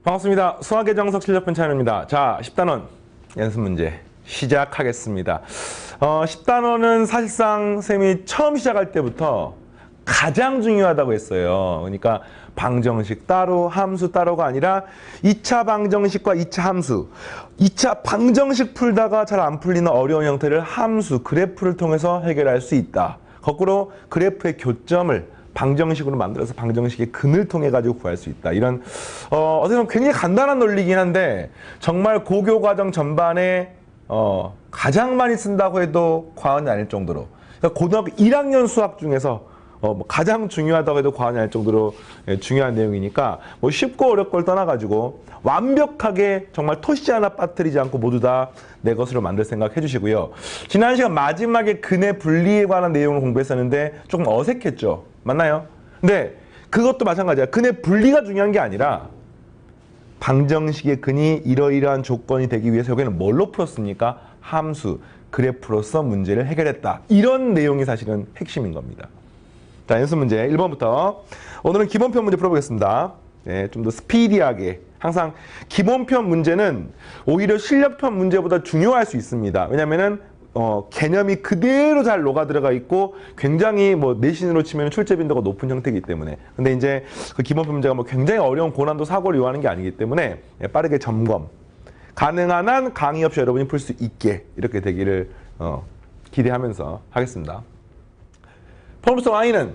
반갑습니다. 수학의 정석 실력편 채널입니다. 자, 10단원 연습 문제 시작하겠습니다. 10단원은 사실상 쌤이 처음 시작할 때부터 가장 중요하다고 했어요. 그러니까 방정식 따로, 함수 따로가 아니라 2차 방정식과 2차 함수. 2차 방정식 풀다가 잘 안 풀리는 어려운 형태를 함수, 그래프를 통해서 해결할 수 있다. 거꾸로 그래프의 교점을 방정식으로 만들어서 방정식의 근을 통해 가지고 구할 수 있다. 이런 어떻게 보면 굉장히 간단한 논리이긴 한데 정말 고교 과정 전반에 가장 많이 쓴다고 해도 과언이 아닐 정도로, 그러니까 고등학교 1학년 수학 중에서 가장 중요하다고 해도 과언이 아닐 정도로 중요한 내용이니까 뭐 쉽고 어렵고를 떠나가지고 완벽하게 정말 토시 하나 빠뜨리지 않고 모두 다 내 것으로 만들 생각 해주시고요. 지난 시간 마지막에 근의 분리에 관한 내용을 공부했었는데 조금 어색했죠. 맞나요? 근데 그것도 마찬가지야. 근의 분리가 중요한 게 아니라 방정식의 근이 이러이러한 조건이 되기 위해서 여기는 뭘로 풀었습니까? 함수, 그래프로서 문제를 해결했다. 이런 내용이 사실은 핵심인 겁니다. 자, 연습 문제 1번부터. 오늘은 기본편 문제 풀어보겠습니다. 네, 좀 더 스피디하게. 항상 기본편 문제는 오히려 실력편 문제보다 중요할 수 있습니다. 왜냐면은 개념이 그대로 잘 녹아 들어가 있고 굉장히 내신으로 치면 출제 빈도가 높은 형태이기 때문에. 근데 이제 그 기본편 문제가 굉장히 어려운 고난도 사고를 요하는 게 아니기 때문에 빠르게 점검. 가능한 한 강의 없이 여러분이 풀 수 있게 이렇게 되기를 기대하면서 하겠습니다. 폼스 y는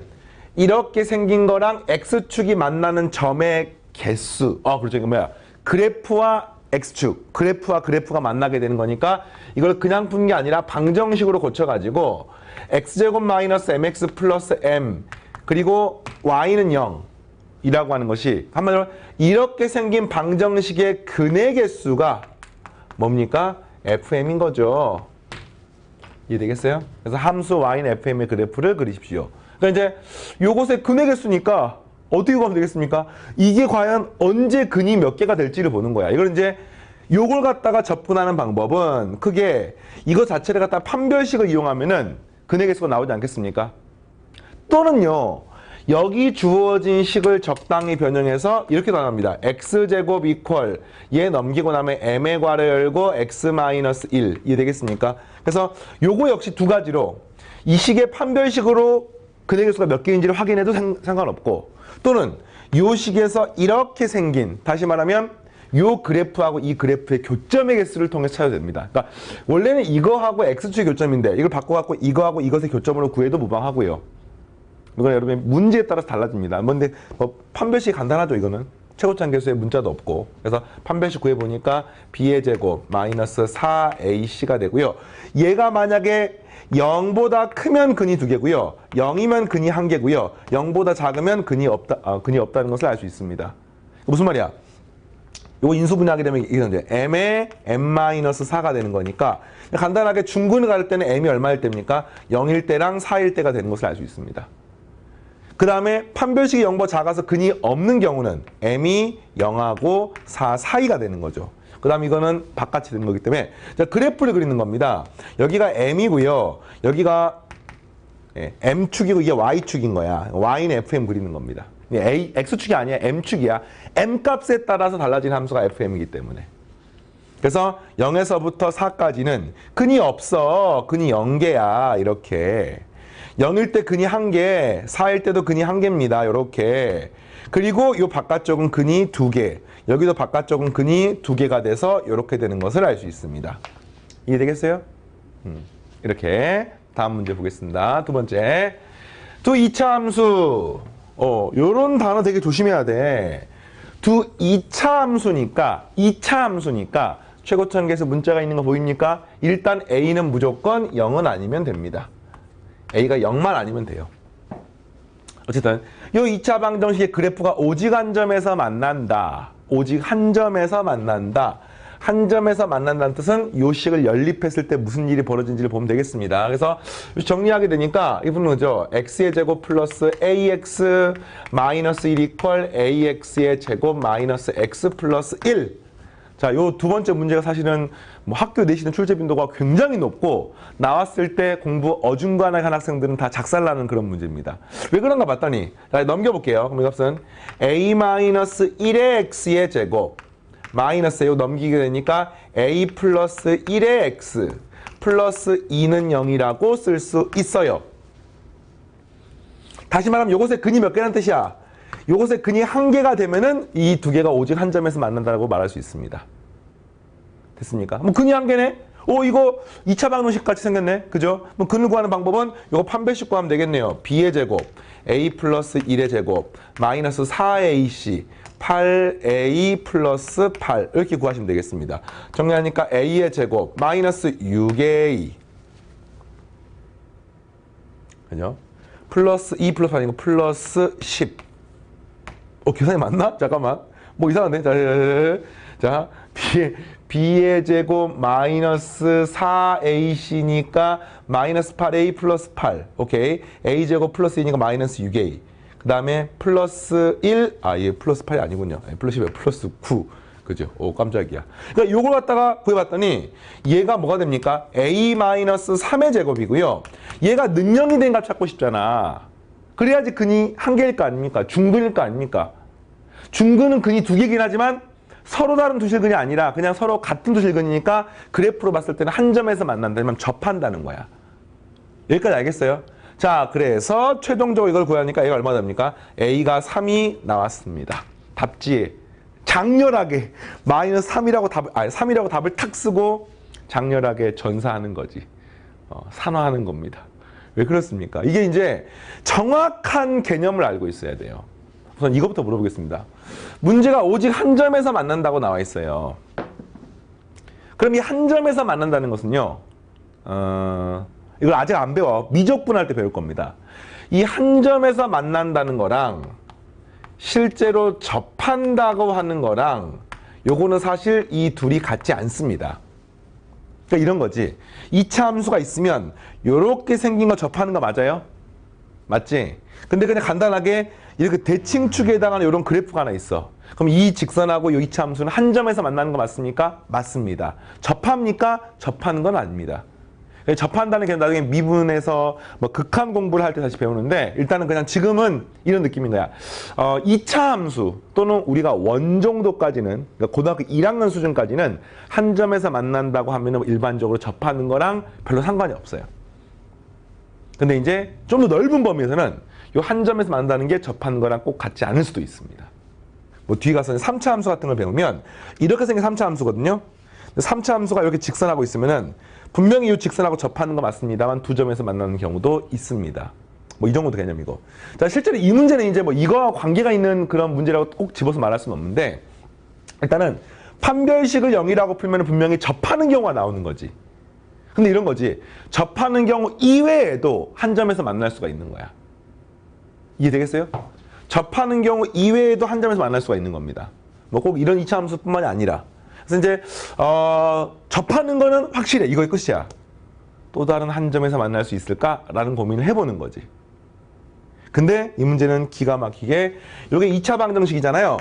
이렇게 생긴 거랑 x축이 만나는 점의 개수. 그렇죠. 이거 뭐야? 그래프와 x축, 그래프와 그래프가 만나게 되는 거니까 이걸 그냥 푼 게 아니라 방정식으로 고쳐가지고 x제곱 마이너스 mx 플러스 m 그리고 y는 0이라고 하는 것이 한마디로 이렇게 생긴 방정식의 근의 개수가 뭡니까? fm인 거죠. 이해되겠어요? 그래서 함수 y는 fm의 그래프를 그리십시오. 그러니까 이제 요것의 근의 개수니까 어떻게 구하면 되겠습니까? 이게 과연 언제 근이 몇 개가 될지를 보는 거야. 이걸 이제 요걸 갖다가 접근하는 방법은 크게 이거 자체를 갖다가 판별식을 이용하면은 근의 개수가 나오지 않겠습니까? 또는요, 여기 주어진 식을 적당히 변형해서 이렇게 나옵니다. x제곱 이퀄 얘 넘기고 나면 m의 괄호 열고 x-1 이해되겠습니까? 그래서 요거 역시 두 가지로 이 식의 판별식으로 근의 개수가 몇 개인지를 확인해도 상관없고, 또는 요 식에서 이렇게 생긴, 다시 말하면 요 그래프하고 이 그래프의 교점의 개수를 통해서 찾아도 됩니다. 그러니까 원래는 이거하고 x축의 교점인데 이걸 바꿔갖고 이거하고 이것의 교점으로 구해도 무방하고요. 이건 여러분의 문제에 따라서 달라집니다. 근데 판별식이 간단하죠. 이거는 최고점 개수의 문자도 없고. 그래서 판별식 구해보니까 b의 제곱 마이너스 4ac가 되고요. 얘가 만약에 0보다 크면 근이 2개고요. 0이면 근이 1개고요. 0보다 작으면 근이 없다는 것을 알 수 있습니다. 무슨 말이야? 요거 인수분해하게 되면 이게 m의 m-4가 되는 거니까 간단하게 중근을 가를 때는 m이 얼마일 때입니까? 0일 때랑 4일 때가 되는 것을 알 수 있습니다. 그 다음에 판별식이 0보다 작아서 근이 없는 경우는 m이 0하고 4 사이가 되는 거죠. 그 다음 이거는 바깥이 되는 거기 때문에 자, 그래프를 그리는 겁니다. 여기가 m이고요. 여기가 m축이고 이게 y축인 거야. y는 fm 그리는 겁니다. x축이 아니야. m축이야. m 값에 따라서 달라진 함수가 fm이기 때문에. 그래서 0에서부터 4까지는 근이 없어. 근이 0개야. 이렇게. 0일 때 근이 1개, 4일 때도 근이 1개입니다. 이렇게. 그리고 이 바깥쪽은 근이 2개. 여기도 바깥쪽은 근이 2개가 돼서 이렇게 되는 것을 알 수 있습니다. 이해되겠어요? 이렇게 다음 문제 보겠습니다. 두 번째. 두 2차 함수. 요런 단어 되게 조심해야 돼. 두 2차 함수니까 최고점 계수 문자가 있는 거 보입니까? 일단 A는 무조건 0은 아니면 됩니다. A가 0만 아니면 돼요. 어쨌든 요 2차 방정식의 그래프가 오직 한 점에서 만난다. 오직 한 점에서 만난다. 한 점에서 만난다는 뜻은 요 식을 연립했을 때 무슨 일이 벌어진지를 보면 되겠습니다. 그래서 정리하게 되니까 이분은 그죠? x의 제곱 플러스 ax 마이너스 1 이퀄 ax의 제곱 마이너스 x 플러스 1. 자, 요 두 번째 문제가 사실은 뭐 학교 내시는 출제 빈도가 굉장히 높고 나왔을 때 공부 어중간하게 한 학생들은 다 작살나는 그런 문제입니다. 왜 그런가 봤더니 자, 넘겨볼게요. 그럼 이것은 a-1의 x의 제곱 마이너스 요 넘기게 되니까 a 플러스 1의 x 플러스 2는 0이라고 쓸 수 있어요. 다시 말하면 요것의 근이 몇 개라는 뜻이야? 요것의 근이 한 개가 되면은 이 두 개가 오직 한 점에서 만난다고 말할 수 있습니다. 됐습니까? 뭐 근이 한 개네? 오, 이거 2차 방정식 같이 생겼네? 그죠? 그럼 근을 구하는 방법은 요거 판별식 구하면 되겠네요. b의 제곱, a 플러스 1의 제곱, 마이너스 4ac, 8a 플러스 8 이렇게 구하시면 되겠습니다. 정리하니까 a의 제곱, 마이너스 6a 그죠? 플러스 2 플러스 8 아니고 플러스 10 계산이 맞나? 잠깐만. 뭐 이상한데? 자, b의 제곱 마이너스 4ac니까 마이너스 8a 플러스 8. 오케이. a 제곱 플러스 2니까 마이너스 6a. 그 다음에 플러스 1. 얘 플러스 8이 아니군요. 플러스 10에 플러스 9. 그죠? 오, 깜짝이야. 그러니까 요걸 갖다가 구해봤더니 얘가 뭐가 됩니까? a 마이너스 3의 제곱이고요. 얘가 능령이 된 값 찾고 싶잖아. 그래야지 근이 한 개일 거 아닙니까? 중근일 거 아닙니까? 중근은 근이 두 개긴 하지만 서로 다른 두 실근이 아니라 그냥 서로 같은 두 실근이니까 그래프로 봤을 때는 한 점에서 만난다면 접한다는 거야. 여기까지 알겠어요? 자, 그래서 최종적으로 이걸 구하니까 얘가 얼마 됩니까? a가 3이 나왔습니다. 답지에 장렬하게 마이너스 3이라고 답을 탁 쓰고 장렬하게 전사하는 거지. 산화하는 겁니다. 왜 그렇습니까? 이게 이제 정확한 개념을 알고 있어야 돼요. 우선 이것부터 물어보겠습니다. 문제가 오직 한 점에서 만난다고 나와 있어요. 그럼 이 한 점에서 만난다는 것은요. 이걸 아직 안 배워. 미적분할 때 배울 겁니다. 이 한 점에서 만난다는 거랑 실제로 접한다고 하는 거랑 요거는 사실 이 둘이 같지 않습니다. 그러니까 이런 거지. 2차 함수가 있으면 요렇게 생긴 거 접하는 거 맞아요? 맞지? 근데 그냥 간단하게 이렇게 대칭축에 해당하는 이런 그래프가 하나 있어. 그럼 이 직선하고 이 2차 함수는 한 점에서 만나는 거 맞습니까? 맞습니다. 접합니까? 접하는 건 아닙니다. 접한다는 게 나중에 미분에서 뭐 극한 공부를 할 때 다시 배우는데 일단은 그냥 지금은 이런 느낌인 거야. 2차 함수 또는 우리가 원 정도까지는 그러니까 고등학교 1학년 수준까지는 한 점에서 만난다고 하면 일반적으로 접하는 거랑 별로 상관이 없어요. 근데 이제 좀 더 넓은 범위에서는 이 한 점에서 만난다는 게 접하는 거랑 꼭 같지 않을 수도 있습니다. 뭐 뒤에 가서 3차 함수 같은 걸 배우면 이렇게 생긴 3차 함수거든요. 3차 함수가 이렇게 직선하고 있으면은 분명히 이 직선하고 접하는 거 맞습니다만 두 점에서 만나는 경우도 있습니다. 뭐 이 정도 개념이고. 자, 실제로 이 문제는 이제 뭐 이거와 관계가 있는 그런 문제라고 꼭 집어서 말할 수는 없는데 일단은 판별식을 0이라고 풀면 분명히 접하는 경우가 나오는 거지. 근데 이런 거지. 접하는 경우 이외에도 한 점에서 만날 수가 있는 거야. 이해되겠어요? 접하는 경우 이외에도 한 점에서 만날 수가 있는 겁니다. 뭐 꼭 이런 2차 함수뿐만이 아니라. 그래서 이제 접하는 거는 확실해. 이거의 끝이야. 또 다른 한 점에서 만날 수 있을까라는 고민을 해보는 거지. 근데 이 문제는 기가 막히게 이게 2차 방정식이잖아요.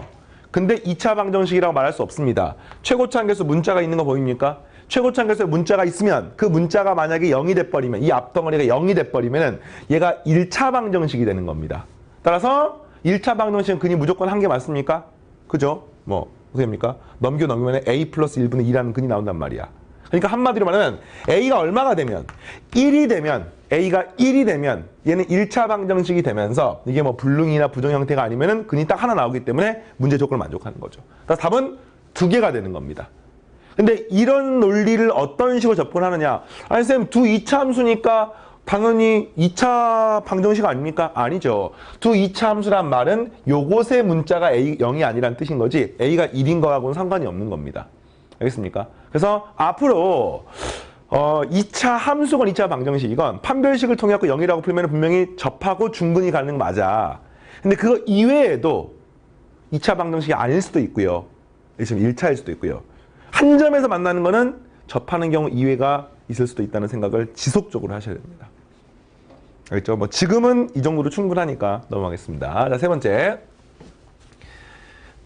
근데 2차 방정식이라고 말할 수 없습니다. 최고차 한계수 문자가 있는 거 보입니까? 최고차 한계수에 문자가 있으면 그 문자가 만약에 0이 돼버리면 이 앞덩어리가 0이 돼버리면 얘가 1차 방정식이 되는 겁니다. 따라서 1차 방정식은 근이 무조건 한 개 맞습니까? 그죠? 뭐 어떻게 됩니까? 넘기면 a 플러스 1분의 2라는 근이 나온단 말이야. 그러니까 한마디로 말하면 a가 얼마가 되면 1이 되면 a가 1이 되면 얘는 1차 방정식이 되면서 이게 뭐 불능이나 부정 형태가 아니면은 근이 딱 하나 나오기 때문에 문제 조건을 만족하는 거죠. 그래서 답은 두 개가 되는 겁니다. 근데 이런 논리를 어떤 식으로 접근하느냐? 아니 쌤, 두 2차 함수니까 당연히 2차 방정식 아닙니까? 아니죠. 두 2차 함수란 말은 요것의 문자가 a 0이 아니란 뜻인 거지 a가 1인 거하고는 상관이 없는 겁니다. 알겠습니까? 그래서 앞으로 2차 함수건 2차 방정식이건 판별식을 통해 갖고 0이라고 풀면 분명히 접하고 중근이 가는 거 맞아. 근데 그거 이외에도 2차 방정식이 아닐 수도 있고요. 지금 1차일 수도 있고요. 한 점에서 만나는 거는 접하는 경우 이외가 있을 수도 있다는 생각을 지속적으로 하셔야 됩니다. 알겠죠? 뭐 지금은 이 정도로 충분하니까 넘어가겠습니다. 자, 세 번째.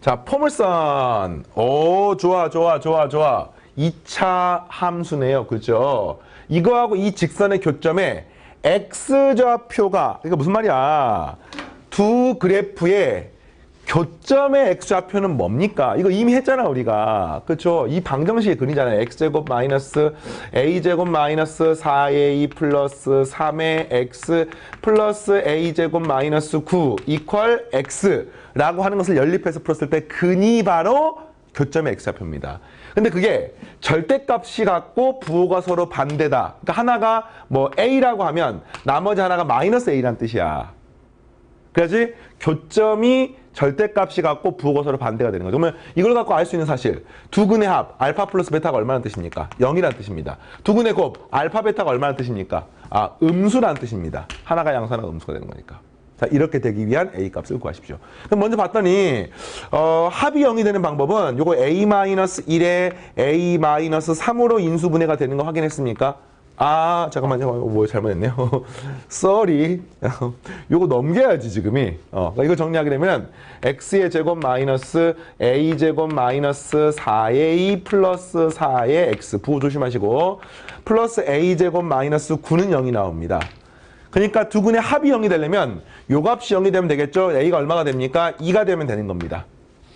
자, 포물선. 오, 좋아, 좋아, 좋아, 좋아. 2차 함수네요. 그죠? 이거하고 이 직선의 교점에 x좌표가, 그러니까 무슨 말이야? 두 그래프의 교점의 x좌표는 뭡니까? 이거 이미 했잖아, 우리가. 그쵸? 이 방정식이 그리잖아요. x제곱 마이너스 a제곱 마이너스 4a 플러스 3의 x 플러스 a제곱 마이너스 9 이퀄 x라고 하는 것을 연립해서 풀었을 때 근이 바로 교점의 x좌표입니다. 근데 그게 절대값이 같고 부호가 서로 반대다. 그러니까 하나가 뭐 a라고 하면 나머지 하나가 마이너스 a란 뜻이야. 그래야지 교점이 절대값이 같고 부호가 서로 반대가 되는 거죠. 그러면 이걸 갖고 알 수 있는 사실, 두근의 합 알파 플러스 베타가 얼마나 뜻입니까? 0이라는 뜻입니다. 두근의 곱 알파 베타가 얼마나 뜻입니까? 아, 음수라는 뜻입니다. 하나가 양수 하나가 음수가 되는 거니까. 자, 이렇게 되기 위한 a 값을 구하십시오. 그럼 먼저 봤더니 합이 0이 되는 방법은 요거 a-1에 a-3으로 인수분해가 되는 거 확인했습니까? 아, 잠깐만요. 뭐 잘못했네요. sorry. 요거 넘겨야지, 지금이. 그러니까 이거 정리하게 되면 x의 제곱 마이너스 a 제곱 마이너스 4a 플러스 4의 x. 부호 조심하시고. 플러스 a 제곱 마이너스 9는 0이 나옵니다. 그러니까 두근의 합이 0이 되려면 요 값이 0이 되면 되겠죠? a가 얼마가 됩니까? 2가 되면 되는 겁니다.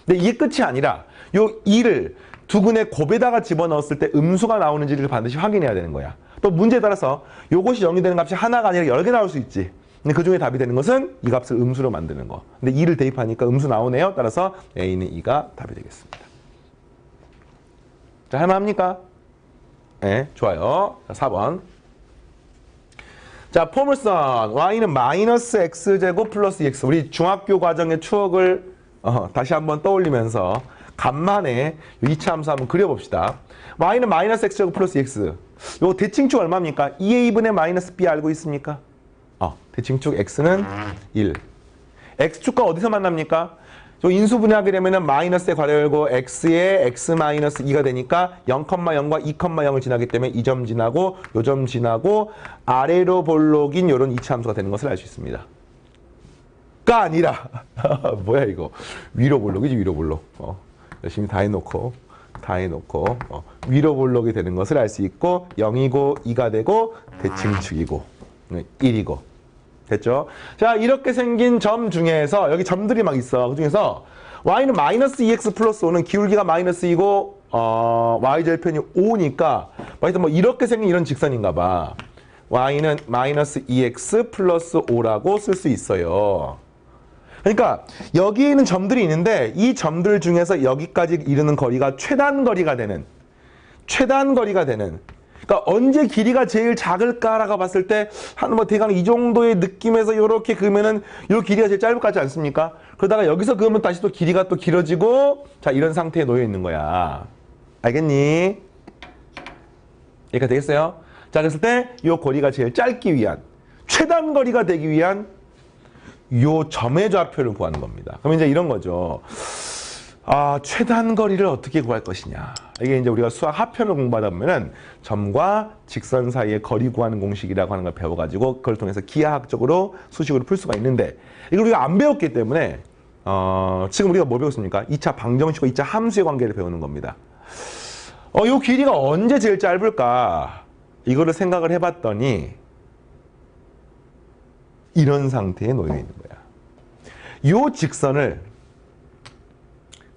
근데 이게 끝이 아니라 요 2를 두근의 곱에다가 집어넣었을 때 음수가 나오는지를 반드시 확인해야 되는 거야. 또 문제에 따라서 요것이 0이 되는 값이 하나가 아니라 여러 개 나올 수 있지. 근데 그 중에 답이 되는 것은 이 값을 음수로 만드는 거. 근데 2를 대입하니까 음수 나오네요. 따라서 a는 2가 답이 되겠습니다. 자, 할만합니까? 네, 좋아요. 자, 4번. 자, 포물선 y는 마이너스 x제곱 플러스 2x. 우리 중학교 과정의 추억을 다시 한번 떠올리면서 간만에 2차 함수 한번 그려봅시다. y는 마이너스 x제곱 플러스 2x. 요 대칭축 얼마입니까? 2a분의 마이너스 b 알고 있습니까? 대칭축 x는 1. x축과 어디서 만납니까? 저 인수분해하게 되면은 마이너스에 괄호 열고 x에 x 마이너스 2가 되니까 0,0과 2,0을 지나기 때문에 이 점 지나고 요 점 지나고 아래로 볼록인 요런 2차 함수가 되는 것을 알 수 있습니다. 가 아니라 뭐야 이거, 위로 볼록이지, 위로 볼록. 열심히 다 해놓고 위로 볼록이 되는 것을 알 수 있고 0이고 2가 되고 대칭축이고 1이고 됐죠? 자, 이렇게 생긴 점 중에서 여기 점들이 막 있어. 그 중에서 y는 마이너스 2x 플러스 5는 기울기가 마이너스 2고 y절편이 5니까 하여튼 뭐 이렇게 생긴 이런 직선인가 봐. y는 마이너스 2x 플러스 5라고 쓸 수 있어요. 그러니까 여기에 있는 점들이 있는데 이 점들 중에서 여기까지 이르는 거리가 최단거리가 되는 그러니까 언제 길이가 제일 작을까라고 봤을 때 한 뭐 대강 이 정도의 느낌에서 이렇게 그으면은 요 길이가 제일 짧을 것 같지 않습니까? 그러다가 여기서 그으면 다시 또 길이가 또 길어지고 자, 이런 상태에 놓여 있는 거야. 알겠니? 이해가 되겠어요? 자, 그랬을 때 요 거리가 제일 짧기 위한 최단거리가 되기 위한 요 점의 좌표를 구하는 겁니다. 그럼 이제 이런 거죠. 최단거리를 어떻게 구할 것이냐. 이게 이제 우리가 수학 하편을 공부하다 보면은 점과 직선 사이의 거리 구하는 공식이라고 하는 걸 배워가지고 그걸 통해서 기하학적으로 수식으로 풀 수가 있는데 이걸 우리가 안 배웠기 때문에 지금 우리가 뭐 배웠습니까? 2차 방정식과 2차 함수의 관계를 배우는 겁니다. 요 길이가 언제 제일 짧을까? 이거를 생각을 해봤더니 이런 상태에 놓여 있는 거야. 요 직선을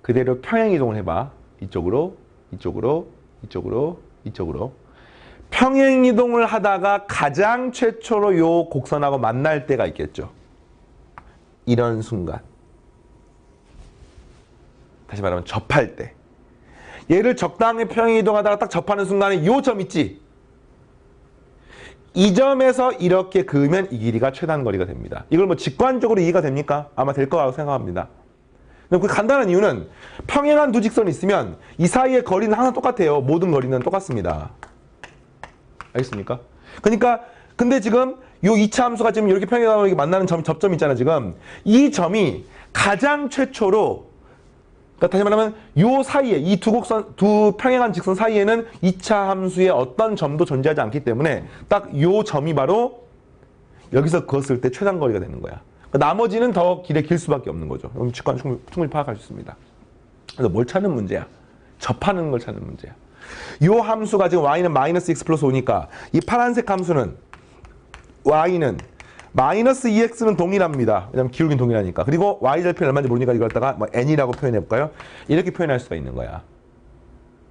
그대로 평행이동을 해봐. 이쪽으로, 이쪽으로, 이쪽으로, 이쪽으로. 평행이동을 하다가 가장 최초로 요 곡선하고 만날 때가 있겠죠. 이런 순간. 다시 말하면 접할 때. 얘를 적당히 평행이동하다가 딱 접하는 순간에 요 점 있지? 이 점에서 이렇게 그으면 이 길이가 최단거리가 됩니다. 이걸 뭐 직관적으로 이해가 됩니까? 아마 될 거라고 생각합니다. 그 간단한 이유는 평행한 두 직선이 있으면 이 사이의 거리는 항상 똑같아요. 모든 거리는 똑같습니다. 알겠습니까? 그러니까 근데 지금 요 2차 함수가 지금 이렇게 평행하게 만나는 접점 있잖아. 지금 이 점이 가장 최초로, 그러니까 다시 말하면 요 사이에 이 두 평행한 직선 사이에는 2차 함수의 어떤 점도 존재하지 않기 때문에 딱 요 점이 바로 여기서 그었을 때 최단거리가 되는 거야. 나머지는 더 길에 길 수밖에 없는 거죠. 그럼 직관 충분히 파악할 수 있습니다. 그래서 뭘 찾는 문제야? 접하는 걸 찾는 문제야. 요 함수가 지금 y는 마이너스 x 플러스 5니까 이 파란색 함수는 y는 마이너스 2x는 동일합니다. 왜냐면 기울기는 동일하니까. 그리고 y절편이 얼마인지 모르니까 이걸 갖다가 뭐 n이라고 표현해볼까요? 이렇게 표현할 수가 있는 거야.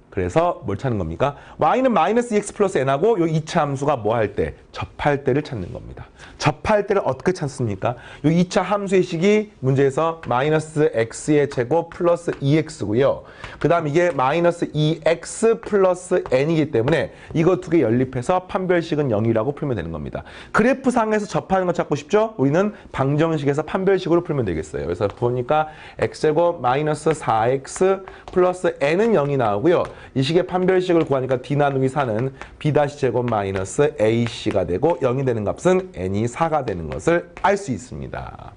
그래서 뭘 찾는 겁니까? y는 마이너스 2x 플러스 n하고 요 2차 함수가 뭐 할 때? 접할 때를 찾는 겁니다. 접할 때를 어떻게 찾습니까? 요 2차 함수의 식이 문제에서 마이너스 x의 제곱 플러스 2x고요. 그 다음 이게 마이너스 2x 플러스 n이기 때문에 이거 두 개 연립해서 판별식은 0이라고 풀면 되는 겁니다. 그래프상에서 접하는 거 찾고 싶죠? 우리는 방정식에서 판별식으로 풀면 되겠어요. 그래서 보니까 x제곱 마이너스 4x 플러스 n은 0이 나오고요. 이 식의 판별식을 구하니까 d 나누기 4는 b-제곱 마이너스 ac가 되고 0이 되는 값은 n이 4가 되는 것을 알 수 있습니다.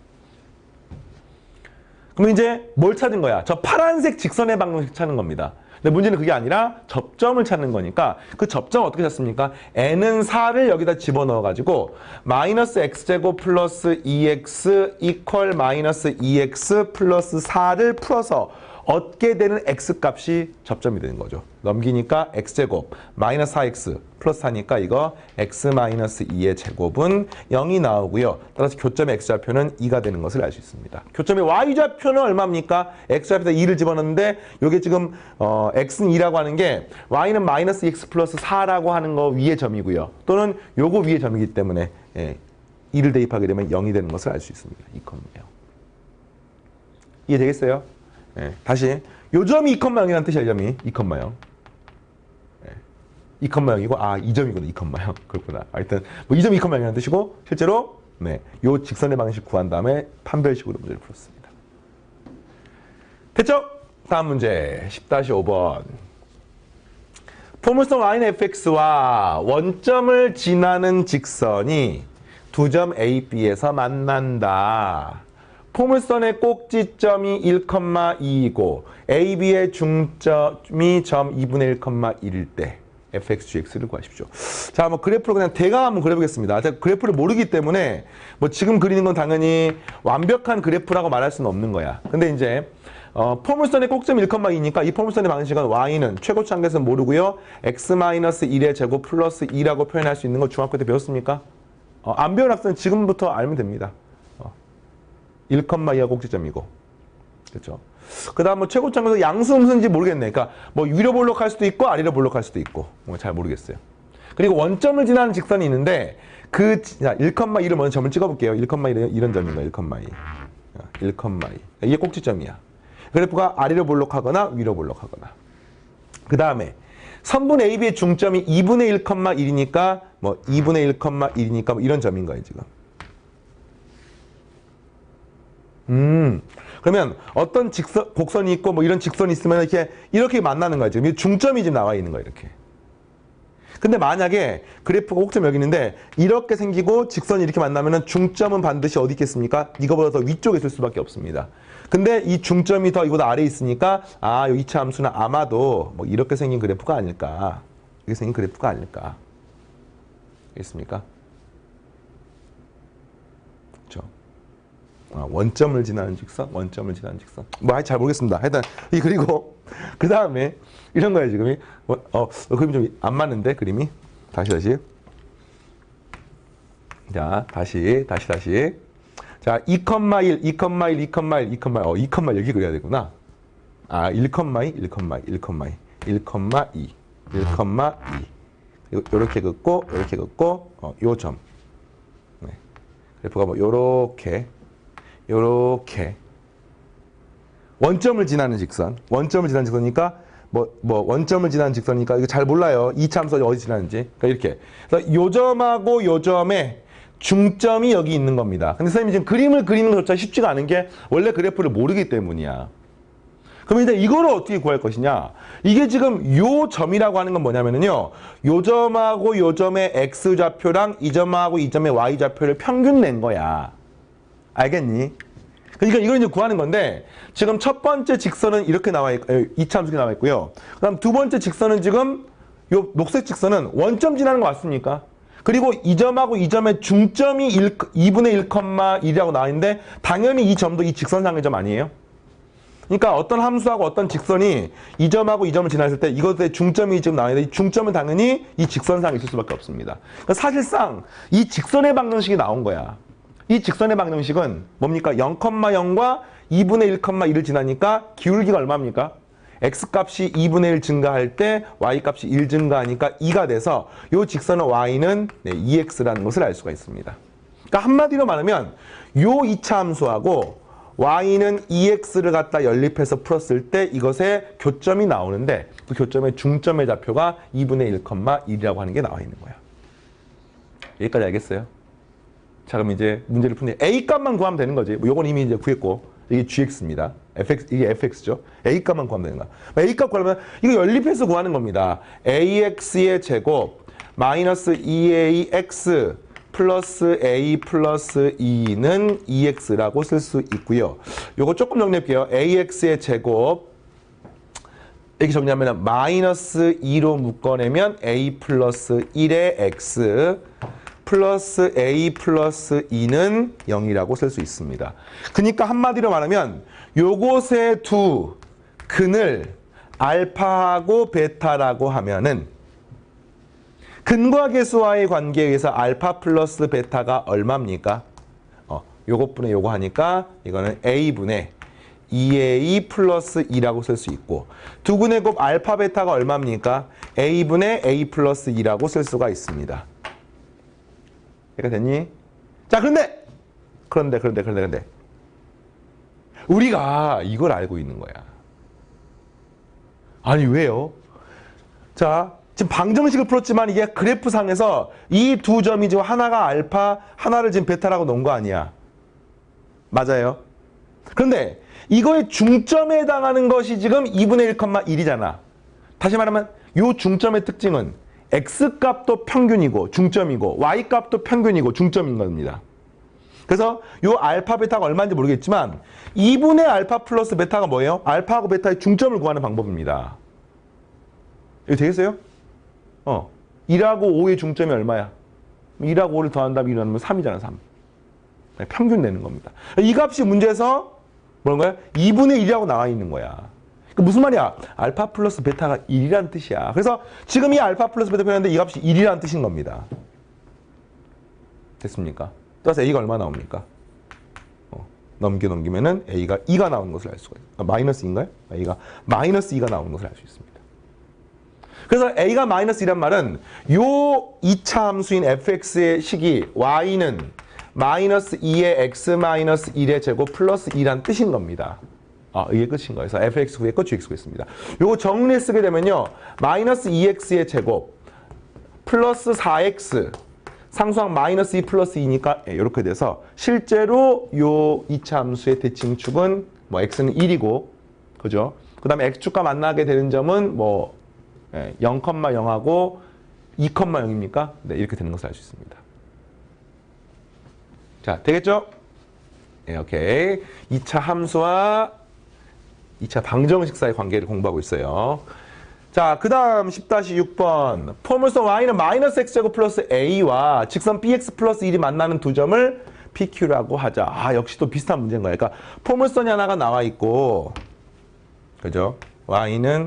그럼 이제 뭘 찾은 거야? 저 파란색 직선의 방정식 찾는 겁니다. 근데 문제는 그게 아니라 접점을 찾는 거니까 그 접점 어떻게 찾습니까? n은 4를 여기다 집어넣어가지고 마이너스 x제곱 플러스 2x 이퀄 마이너스 2x 플러스 4를 풀어서 얻게 되는 x값이 접점이 되는 거죠. 넘기니까 x제곱 마이너스 4x 플러스 4니까 이거 x 마이너스 2의 제곱은 0이 나오고요. 따라서 교점의 x좌표는 2가 되는 것을 알 수 있습니다. 교점의 y좌표는 얼마입니까? x좌표에다 2를 집어넣는데 이게 지금 x는 2라고 하는 게 y는 마이너스 x 플러스 4라고 하는 거 위의 점이고요. 또는 요거 위의 점이기 때문에 2를 대입하게 되면 0이 되는 것을 알 수 있습니다. 2,0 이해되겠어요? 다시 요 점이 2,0이라는 뜻이야. 이 점이 2,0. 2,0이고 이 점이구나. 2,0. 그렇구나. 하여튼 뭐 이 점이 2,0이라는 뜻이고 실제로 요 직선의 방식 구한 다음에 판별식으로 문제를 풀었습니다. 됐죠? 다음 문제 10-5번. 포물선 y는 fx와 원점을 지나는 직선이 두 점 A, B에서 만난다. 포물선의 꼭지점이 1,2이고 A, B의 중점이 점 2분의 1,1일 때 fx, gx를 구하십시오. 자, 뭐 그래프를 그냥 대강 한번 그려보겠습니다. 제가 그래프를 모르기 때문에 뭐 지금 그리는 건 당연히 완벽한 그래프라고 말할 수는 없는 거야. 근데 이제 포물선의 꼭지점이 1,2니까 이 포물선의 방식은 y는 최고치 한계선 모르고요. x-1의 제곱 플러스 2라고 표현할 수 있는 거 중학교 때 배웠습니까? 안 배운 학생은 지금부터 알면 됩니다. 1,2가 꼭지점이고. 그렇죠? 그 다음 뭐 최고치 한계선 양수 음수인지 모르겠네. 그러니까 뭐 위로 볼록할 수도 있고 아래로 볼록할 수도 있고 뭐 잘 모르겠어요. 그리고 원점을 지나는 직선이 있는데 그 1,2를 먼저 점을 찍어볼게요. 1,2는 이런 점인가 1,2. 1,2. 이게 꼭지점이야. 그래프가 아래로 볼록하거나 위로 볼록하거나. 그 다음에 선분 AB의 중점이 2분의 1,1이니까 뭐 2분의 1,1이니까 뭐 이런 점인 거예요 지금. 그러면 어떤 곡선이 있고 뭐 이런 직선이 있으면 이렇게 만나는 거야 지금. 중점이 지금 나와 있는 거야 이렇게. 근데 만약에 그래프가 꼭점 여기 있는데 이렇게 생기고 직선이 이렇게 만나면은 중점은 반드시 어디 있겠습니까? 이거보다 더 위쪽에 있을 수밖에 없습니다. 근데 이 중점이 더 이보다 아래에 있으니까 요 2차 함수는 아마도 뭐 이렇게 생긴 그래프가 아닐까. 이렇게 생긴 그래프가 아닐까. 알겠습니까? 그렇죠. 원점을 지나는 직선, 원점을 지나는 직선. 뭐 잘 모르겠습니다. 하여튼 그리고 그 다음에 이런 거예요 지금. 그림이 좀 안 맞는데 그림이. 다시. 자, 다시. 자, 2,1, 2,1, 2,1, 2,1 여기 그려야 되구나. 1,2, 1,2. 요렇게 긋고, 요 점. 그래프가 뭐 요렇게. 원점을 지나는 직선. 원점을 지나는 직선이니까 원점을 지나는 직선이니까 이거 잘 몰라요. 2차 함수가 어디 지나는지. 그러니까 이렇게. 그래서 요 점하고 요 점에 중점이 여기 있는 겁니다. 근데 선생님이 지금 그림을 그리는 것조차 쉽지가 않은 게 원래 그래프를 모르기 때문이야. 그럼 이제 이거를 어떻게 구할 것이냐? 이게 지금 요 점이라고 하는 건 뭐냐면요. 요 점하고 요 점의 x좌표랑 이 점하고 이 점의 y좌표를 평균 낸 거야. 알겠니? 그러니까 이걸 이제 구하는 건데 지금 첫 번째 직선은 이렇게 나와 있고 2차 함수가 나와 있고요. 그다음 두 번째 직선은 지금 요 녹색 직선은 원점 지나는 거 맞습니까? 그리고 이 점하고 이 점의 중점이 2분의 1,1이라고 나와 있는데 당연히 이 점도 이 직선상의 점 아니에요? 그러니까 어떤 함수하고 어떤 직선이 이 점하고 이 점을 지났을 때 이것의 중점이 지금 나와야 돼. 이 중점은 당연히 이 직선상에 있을 수밖에 없습니다. 그러니까 사실상 이 직선의 방정식이 나온 거야. 이 직선의 방정식은 뭡니까? 0,0과 2분의 1,1을 지나니까 기울기가 얼마입니까? x값이 2분의 1 증가할 때 y값이 1 증가하니까 2가 돼서 이 직선의 y는 2x라는 것을 알 수가 있습니다. 그러니까 한마디로 말하면 이 2차 함수하고 y는 2x를 갖다 연립해서 풀었을 때 이것의 교점이 나오는데 그 교점의 중점의 좌표가 2분의 1,1이라고 하는 게 나와 있는 거야. 여기까지 알겠어요? 자, 그럼 이제 문제를 푸는데 a 값만 구하면 되는 거지. 뭐 요건 이미 이제 구했고 이게 gx입니다. 이게 fx죠. a 값만 구하면 되는 거야. a 값 구하면 이거 연립해서 구하는 겁니다. ax의 제곱 마이너스 2ax 플러스 a 플러스 2는 2x라고 쓸 수 있고요. 요거 조금 정리할게요. ax의 제곱 이렇게 정리하면 마이너스 2로 묶어내면 a 플러스 1의 x 플러스 a 플러스 2는 0이라고 쓸 수 있습니다. 그러니까 한마디로 말하면 요것의 두 근을 알파하고 베타라고 하면은 근과 계수와의 관계에 의해서 알파 플러스 베타가 얼마입니까? 요것분의 요거 하니까 이거는 a분의 2a 플러스 2라고 쓸 수 있고 두 근의 곱 알파 베타가 얼마입니까? a분의 a 플러스 2라고 쓸 수가 있습니다. 이해가 됐니? 자, 그런데 우리가 이걸 알고 있는 거야. 아니 왜요? 자, 지금 방정식을 풀었지만 이게 그래프상에서 이 두 점이 지금 하나가 알파, 하나를 지금 베타라고 놓은 거 아니야. 맞아요. 그런데 이거의 중점에 해당하는 것이 지금 2분의 1,1이잖아. 다시 말하면 이 중점의 특징은 x값도 평균이고 중점이고 y값도 평균이고 중점인 겁니다. 그래서 이 알파 베타가 얼마인지 모르겠지만 2분의 알파 플러스 베타가 뭐예요? 알파하고 베타의 중점을 구하는 방법입니다. 이거 되겠어요? 1하고 5의 중점이 얼마야? 1하고 5를 더한다면 이러면 3이잖아, 3. 평균 내는 겁니다. 이 값이 문제에서 뭐라는 거야? 2분의 1이라고 나와 있는 거야. 무슨 말이야? 알파 플러스 베타가 1이라는 뜻이야. 그래서 지금 이 알파 플러스 베타 표현하는데 이 값이 1이라는 뜻인 겁니다. 됐습니까? 따라서 a가 얼마 나옵니까? 넘기면은 a가 2가 나오는 것을 알 수가 있어요. 마이너스 2인가요? a가 마이너스 2가 나오는 것을 알 수 있습니다. 그래서 a가 마이너스 2란 말은 요 2차 함수인 fx의 식이 y는 마이너스 2의 x 마이너스 1의 제곱 플러스 2란 뜻인 겁니다. 이게 끝인 거예요. 그래서 fx 구했고 gx 구했습니다. 요거 정리해 쓰게 되면요. 마이너스 2x의 제곱 플러스 4x 상수항 마이너스 2 플러스 2니까 이렇게 돼서 실제로 요 2차 함수의 대칭축은 뭐 x는 1이고 그죠? 그 다음에 x축과 만나게 되는 점은 뭐 0,0하고 2,0입니까? 네, 이렇게 되는 것을 알 수 있습니다. 자, 되겠죠? 네, 오케이. 2차 함수와 2차 방정식 사이의 관계를 공부하고 있어요. 자, 그 다음 10-6번. 포물선 y는 마이너스 x제곱 플러스 a와 직선 bx 플러스 1이 만나는 두 점을 pq라고 하자. 역시 또 비슷한 문제인 거예요. 그러니까 포물선이 하나가 나와 있고, 그죠? y는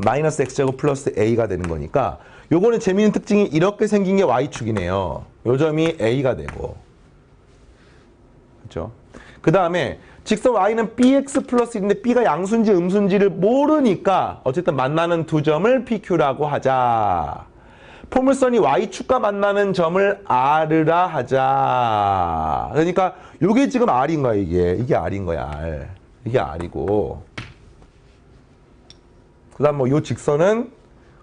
마이너스 x제곱 플러스 a가 되는 거니까 요거는 재미있는 특징이 이렇게 생긴 게 y축이네요. 요 점이 a가 되고, 그죠? 그 다음에 직선 y는 bx 플러스 1인데 b가 양수인지 음수인지를 모르니까 어쨌든 만나는 두 점을 pq라고 하자. 포물선이 y축과 만나는 점을 r라 하자. 그러니까 요게 지금 r인 거야, 이게 r인 거야, r. 이게 r이고. 그 다음 뭐 요 직선은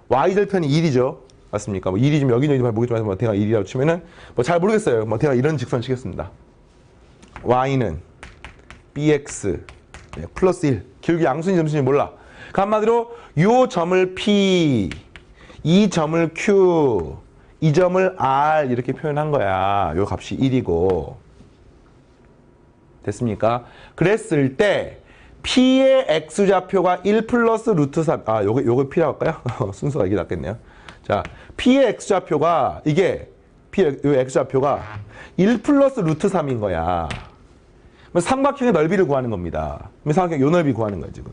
y절편이 1이죠. 맞습니까? 뭐 1이 좀 여기저기 잘 모르겠지만 뭐 대가 1이라고 치면은 뭐 잘 모르겠어요. 뭐 대가 이런 직선 치겠습니다. y는 bx 플러스 1. 기울기 양수인지 음수인지 몰라. 그 한마디로 요 점을 p, 이 점을 q, 이 점을 r 이렇게 표현한 거야. 요 값이 1이고. 됐습니까? 그랬을 때 p의 x좌표가 1 플러스 루트 3. 요거 p라고 할까요? 순서가 이게 낫겠네요. 자, p의 x좌표가 이게 p의 요 x좌표가 1 플러스 루트 3인 거야. 삼각형의 넓이를 구하는 겁니다. 삼각형 요 넓이 구하는 거예요, 지금.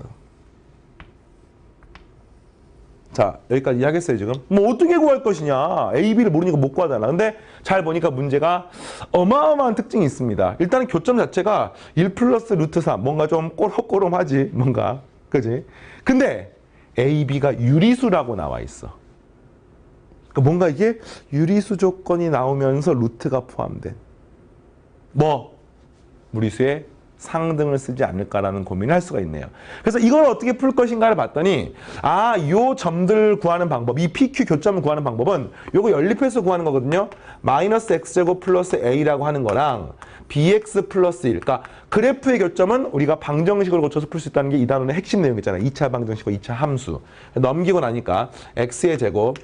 자, 여기까지 이해하겠어요, 지금? 뭐 어떻게 구할 것이냐? A, B를 모르니까 못 구하잖아. 근데 잘 보니까 문제가 어마어마한 특징이 있습니다. 일단은 교점 자체가 1 플러스 루트 3. 뭔가 좀 꼬름꼬름하지, 뭔가. 그지? 근데 A, B가 유리수라고 나와 있어. 그러니까 뭔가 이게 유리수 조건이 나오면서 루트가 포함된. 뭐? 무리수의 상등을 쓰지 않을까라는 고민을 할 수가 있네요. 그래서 이걸 어떻게 풀 것인가를 봤더니 요 점들 구하는 방법, 이 PQ 교점을 구하는 방법은 요거 연립해서 구하는 거거든요. 마이너스 x제곱 플러스 a라고 하는 거랑 bx 플러스 1. 그러니까 그래프의 교점은 우리가 방정식으로 고쳐서 풀 수 있다는 게 이 단원의 핵심 내용이잖아요. 2차 방정식과 2차 함수. 넘기고 나니까 x의 제곱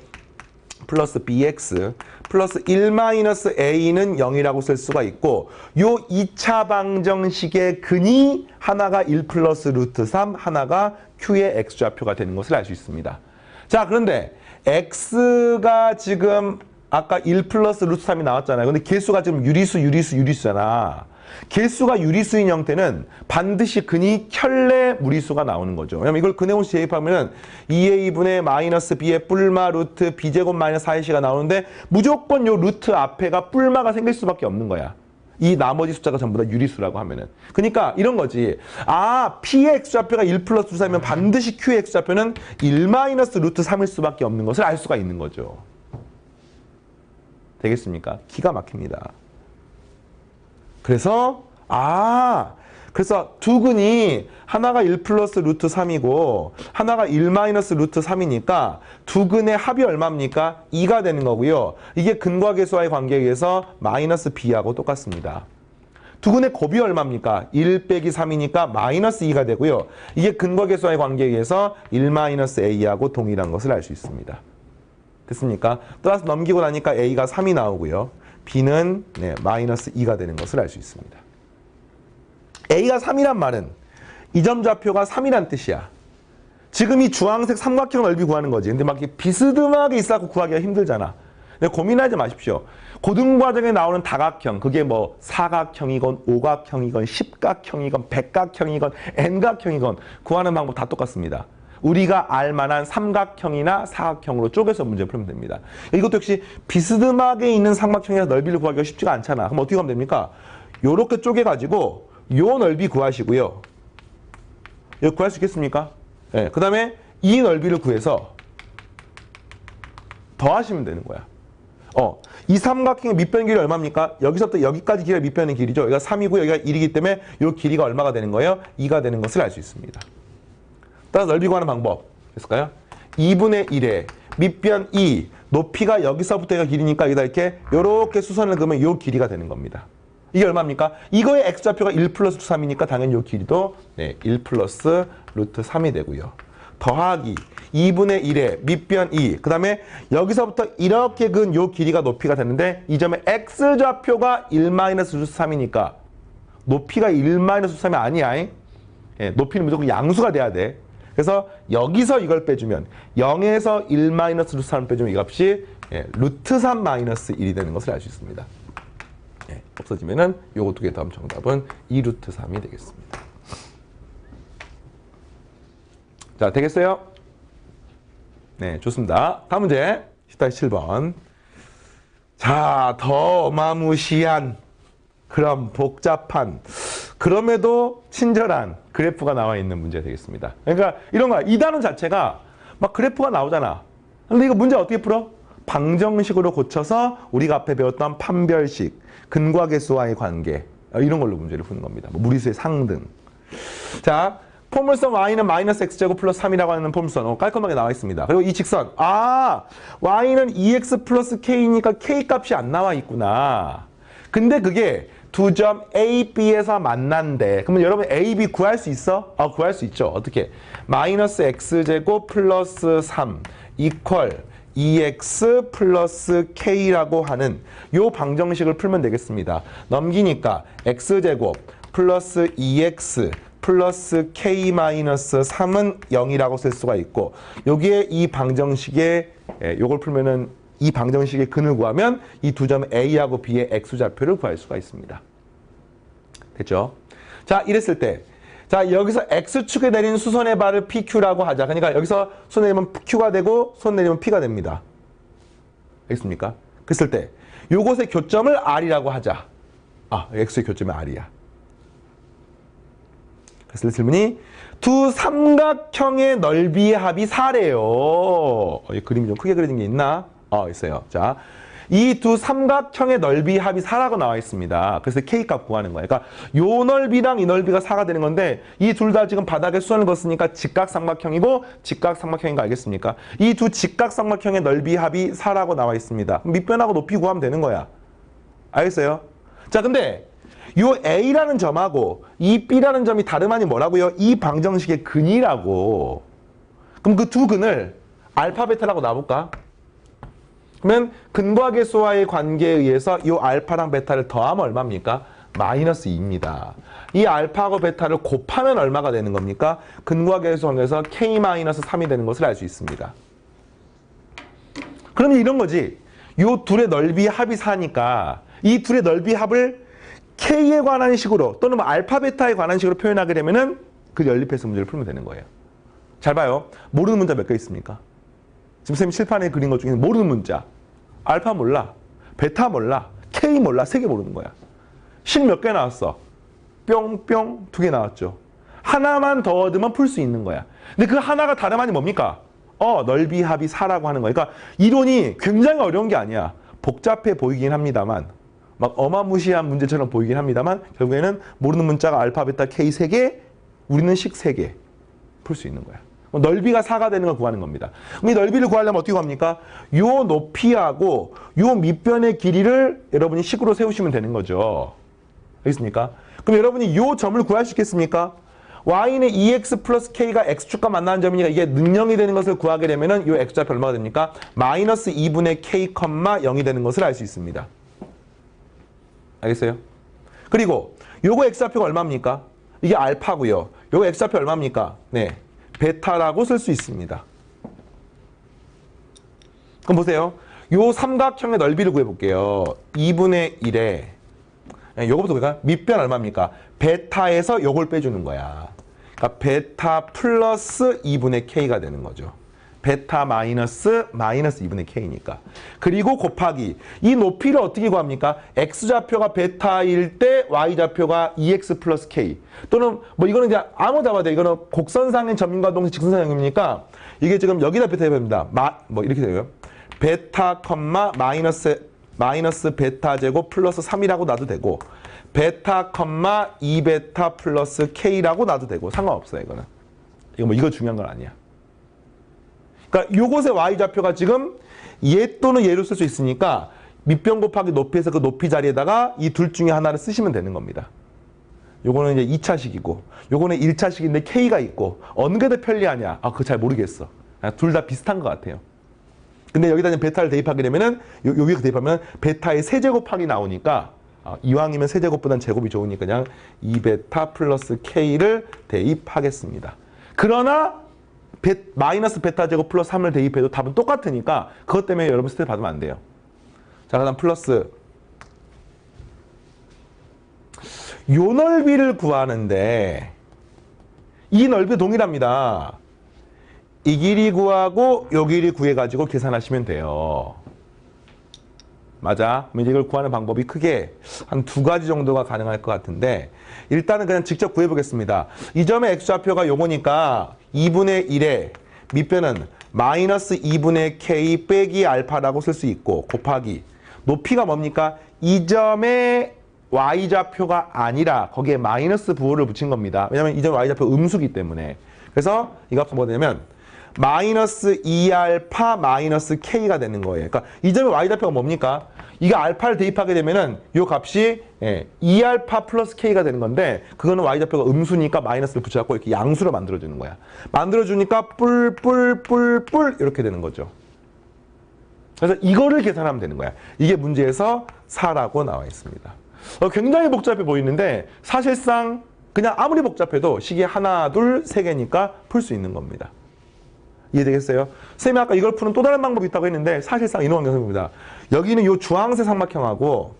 플러스 bx 플러스 1 마이너스 a는 0이라고 쓸 수가 있고 요 2차 방정식의 근이 하나가 1 플러스 루트 3 하나가 q의 x좌표가 되는 것을 알 수 있습니다. 자, 그런데 x가 지금 아까 1 플러스 루트 3이 나왔잖아요. 근데 개수가 지금 유리수잖아. 개수가 유리수인 형태는 반드시 근이 켤레 무리수가 나오는 거죠. 왜냐면 이걸 근해공식 대입하면은 2a분의 마이너스 b의 뿔마 루트 b제곱 마이너스 4ac가 나오는데 무조건 요 루트 앞에가 뿔마가 생길 수밖에 없는 거야. 이 나머지 숫자가 전부 다 유리수라고 하면은. 그러니까 이런 거지. p의 x좌표가 1 플러스 루트 3이면 반드시 q의 x좌표는 1 마이너스 루트 3일 수밖에 없는 것을 알 수가 있는 거죠. 되겠습니까? 기가 막힙니다. 그래서 그래서 두 근이 하나가 1 플러스 루트 3이고 하나가 1 마이너스 루트 3이니까 두 근의 합이 얼마입니까? 2가 되는 거고요. 이게 근과 계수와의 관계에 의해서 마이너스 b하고 똑같습니다. 두 근의 곱이 얼마입니까? 1 빼기 3이니까 마이너스 2가 되고요. 이게 근과 계수와의 관계에 의해서 1 마이너스 a하고 동일한 것을 알 수 있습니다. 됐습니까? 따라서 넘기고 나니까 a가 3이 나오고요. b는 마이너스 2가 되는 것을 알 수 있습니다. a가 3이란 말은 이 점 좌표가 3이란 뜻이야. 지금 이 주황색 삼각형 넓이 구하는 거지. 근데 막 비스듬하게 있어서 구하기가 힘들잖아. 근데 고민하지 마십시오. 고등과정에 나오는 다각형, 그게 뭐 사각형이건 오각형이건 십각형이건 백각형이건 n각형이건 구하는 방법 다 똑같습니다. 우리가 알만한 삼각형이나 사각형으로 쪼개서 문제 풀면 됩니다. 이것도 역시 비스듬하게 있는 삼각형이라 넓이를 구하기가 쉽지가 않잖아. 그럼 어떻게 하면 됩니까? 요렇게 쪼개가지고 요 넓이 구하시고요. 이거 구할 수 있겠습니까? 네, 그 다음에 이 넓이를 구해서 더하시면 되는 거야. 이 삼각형의 밑변 길이 얼마입니까? 여기서부터 여기까지 길이가 밑변의 길이죠. 여기가 3이고 여기가 1이기 때문에 요 길이가 얼마가 되는 거예요? 2가 되는 것을 알 수 있습니다. 따라서 넓이 구하는 방법 됐을까요? 2분의 1에 밑변 2 높이가 여기서부터가 길이니까 여기다 이렇게 수선을 그으면 요 길이가 되는 겁니다. 이게 얼마입니까? 이거의 x좌표가 1 플러스 루트 3이니까 당연히 요 길이도 1 플러스 루트 3이 되고요. 더하기 2분의 1에 밑변 2 그 다음에 여기서부터 이렇게 그은 요 길이가 높이가 되는데 이 점의 x좌표가 1 마이너스 루트 3이니까 높이가 1 마이너스 루트 3이 아니야. 높이는 무조건 양수가 돼야 돼. 그래서 여기서 이걸 빼주면 0에서 1 마이너스 루트 3을 빼주면 이 값이 루트 3 마이너스 1이 되는 것을 알 수 있습니다. 없어지면은 요거 두 개 다음 정답은 2 루트 3이 되겠습니다. 자, 되겠어요? 네, 좋습니다. 다음 문제 10-7번. 자, 더 어마무시한 그럼 복잡한 그럼에도 친절한 그래프가 나와 있는 문제 되겠습니다. 그러니까 이런 거야. 이 단원 자체가 막 그래프가 나오잖아. 근데 이거 문제 어떻게 풀어? 방정식으로 고쳐서 우리가 앞에 배웠던 판별식, 근과 계수와의 관계 이런 걸로 문제를 푸는 겁니다. 뭐 무리수의 상등. 자, 포물선 y는 마이너스 x제곱 플러스 3이라고 하는 포물선 깔끔하게 나와 있습니다. 그리고 이 직선 y는 2x 플러스 k니까 k 값이 안 나와 있구나. 근데 그게 두 점 A, B에서 만난대. 그러면 여러분 A, B 구할 수 있어? 구할 수 있죠. 어떻게? 마이너스 x제곱 플러스 3 이퀄 2x 플러스 k라고 하는 요 방정식을 풀면 되겠습니다. 넘기니까 x제곱 플러스 2x 플러스 k 마이너스 3은 0이라고 쓸 수가 있고 여기에 이 방정식에 요걸 풀면은 이 방정식의 근을 구하면 이 두 점 A하고 B의 x좌표를 구할 수가 있습니다. 됐죠? 자, 이랬을 때. 자, 여기서 X축에 내린 수선의 발을 PQ라고 하자. 그러니까 여기서 손 내리면 Q가 되고 손 내리면 P가 됩니다. 알겠습니까? 그랬을 때 요것의 교점을 R이라고 하자. 아, X의 교점이 R이야. 그래서 질문이 두 삼각형의 넓이의 합이 4래요. 이 그림이 좀 크게 그려진 게 있나? 있어요. 자, 이 두 삼각형의 넓이의 합이 4라고 나와 있습니다. 그래서 K값 구하는 거예요. 그러니까 요 넓이랑 이 넓이가 4가 되는 건데 이 둘 다 지금 바닥에 수선을 걷으니까 직각삼각형이고 직각삼각형인 거 알겠습니까? 이 두 직각삼각형의 넓이의 합이 4라고 나와 있습니다. 밑변하고 높이 구하면 되는 거야. 알겠어요? 자, 근데 요 A라는 점하고 이 B라는 점이 다름 아닌 뭐라고요? 이 방정식의 근이라고. 그럼 그 두 근을 알파 베타라고 놔볼까? 그러면 근과 계수와의 관계에 의해서 이 알파랑 베타를 더하면 얼마입니까? 마이너스 2입니다. 이 알파하고 베타를 곱하면 얼마가 되는 겁니까? 근과 계수에서 K-3이 되는 것을 알 수 있습니다. 그러면 이런 거지. 이 둘의 넓이 합이 4니까 이 둘의 넓이 합을 K에 관한 식으로 또는 뭐 알파 베타에 관한 식으로 표현하게 되면은 그 연립해서 문제를 풀면 되는 거예요. 잘 봐요. 모르는 문자 몇 개 있습니까? 지금 쌤이 칠판에 그린 것 중에 모르는 문자. 알파 몰라. 베타 몰라. K 몰라. 3개 모르는 거야. 식 몇 개 나왔어? 뿅뿅 2개 나왔죠. 하나만 더 얻으면 풀 수 있는 거야. 근데 그 하나가 다름 아닌 뭡니까? 넓이 합이 4라고 하는 거야. 그러니까 이론이 굉장히 어려운 게 아니야. 복잡해 보이긴 합니다만 막 어마무시한 문제처럼 보이긴 합니다만 결국에는 모르는 문자가 알파, 베타, K 3개, 우리는 식 3개 풀 수 있는 거야. 넓이가 4가 되는 걸 구하는 겁니다. 그럼 이 넓이를 구하려면 어떻게 구합니까? 요 높이하고 요 밑변의 길이를 여러분이 식으로 세우시면 되는 거죠. 알겠습니까? 그럼 여러분이 요 점을 구할 수 있겠습니까? y는 2x 플러스 k가 x축과 만나는 점이니까 이게 능령이 되는 것을 구하게 되면은 요 x좌표 얼마가 됩니까? 마이너스 2분의 k, 0이 되는 것을 알 수 있습니다. 알겠어요? 그리고 요거 x좌표가 얼마입니까? 이게 알파고요. 요거 x좌표 얼마입니까? 네. 베타라고 쓸 수 있습니다. 그럼 보세요. 요 삼각형의 넓이를 구해볼게요. 2분의 1에 요거부터 보니까 밑변 얼마입니까? 베타에서 요걸 빼주는 거야. 그러니까 베타 플러스 2분의 k가 되는 거죠. 베타 마이너스 2분의 k니까. 그리고 곱하기 이 높이를 어떻게 구합니까? x좌표가 베타일 때 y좌표가 2x 플러스 k 또는 뭐 이거는 이제 아무 잡아도 돼요. 이거는 곡선상의 점과 동시 직선상이니까 이게 지금 여기다 베타 해봅니다. 뭐 이렇게 돼요. 베타 마이너스 베타 제곱 플러스 3이라고 놔도 되고 베타 2베타 플러스 k라고 놔도 되고 상관없어요. 이거는 이거 중요한 건 아니야. 그러니까 요것의 y좌표가 지금 얘 또는 얘로 쓸 수 있으니까 밑변 곱하기 높이에서 그 높이 자리에다가 이 둘 중에 하나를 쓰시면 되는 겁니다. 요거는 이제 2차식이고 요거는 1차식인데 k가 있고 어느 게 더 편리하냐? 그거 잘 모르겠어. 둘 다 비슷한 것 같아요. 근데 여기다 이제 베타를 대입하게 되면은 요 위에 대입하면 베타의 세제곱하기 나오니까 이왕이면 세제곱보단 제곱이 좋으니까 그냥 2베타 플러스 k를 대입하겠습니다. 그러나 마이너스 베타 제곱 플러스 3을 대입해도 답은 똑같으니까 그것 때문에 여러분 스트레스 받으면 안 돼요. 자, 그다음 플러스 요 넓이를 구하는데 이 넓이 동일합니다. 이 길이 구하고 요 길이 구해가지고 계산하시면 돼요. 맞아. 이걸 구하는 방법이 크게 한 2가지 정도가 가능할 것 같은데 일단은 그냥 직접 구해보겠습니다. 이 점의 x좌표가 요거니까 2분의 1에 밑변은 마이너스 2분의 k 빼기 알파라고 쓸 수 있고 곱하기 높이가 뭡니까? 이 점의 y좌표가 아니라 거기에 마이너스 부호를 붙인 겁니다. 왜냐하면 이 점 y좌표 음수기 때문에. 그래서 이 값은 뭐가 되냐면 마이너스 2알파 마이너스 k가 되는 거예요. 그러니까 이 점의 y좌표가 뭡니까? 이게 알파를 대입하게 되면은 이 값이 2알파 플러스 k가 되는 건데 그거는 y좌표가 음수니까 마이너스를 붙여갖고 이렇게 양수로 만들어주는 거야. 만들어주니까 뿔 이렇게 되는 거죠. 그래서 이거를 계산하면 되는 거야. 이게 문제에서 4라고 나와 있습니다. 굉장히 복잡해 보이는데 사실상 그냥 아무리 복잡해도 식이 하나, 둘, 세 개니까 풀 수 있는 겁니다. 이해되겠어요? 쌤이 아까 이걸 푸는 또 다른 방법이 있다고 했는데 사실상 인호환경선입니다. 여기는 이 주황색 삼각형하고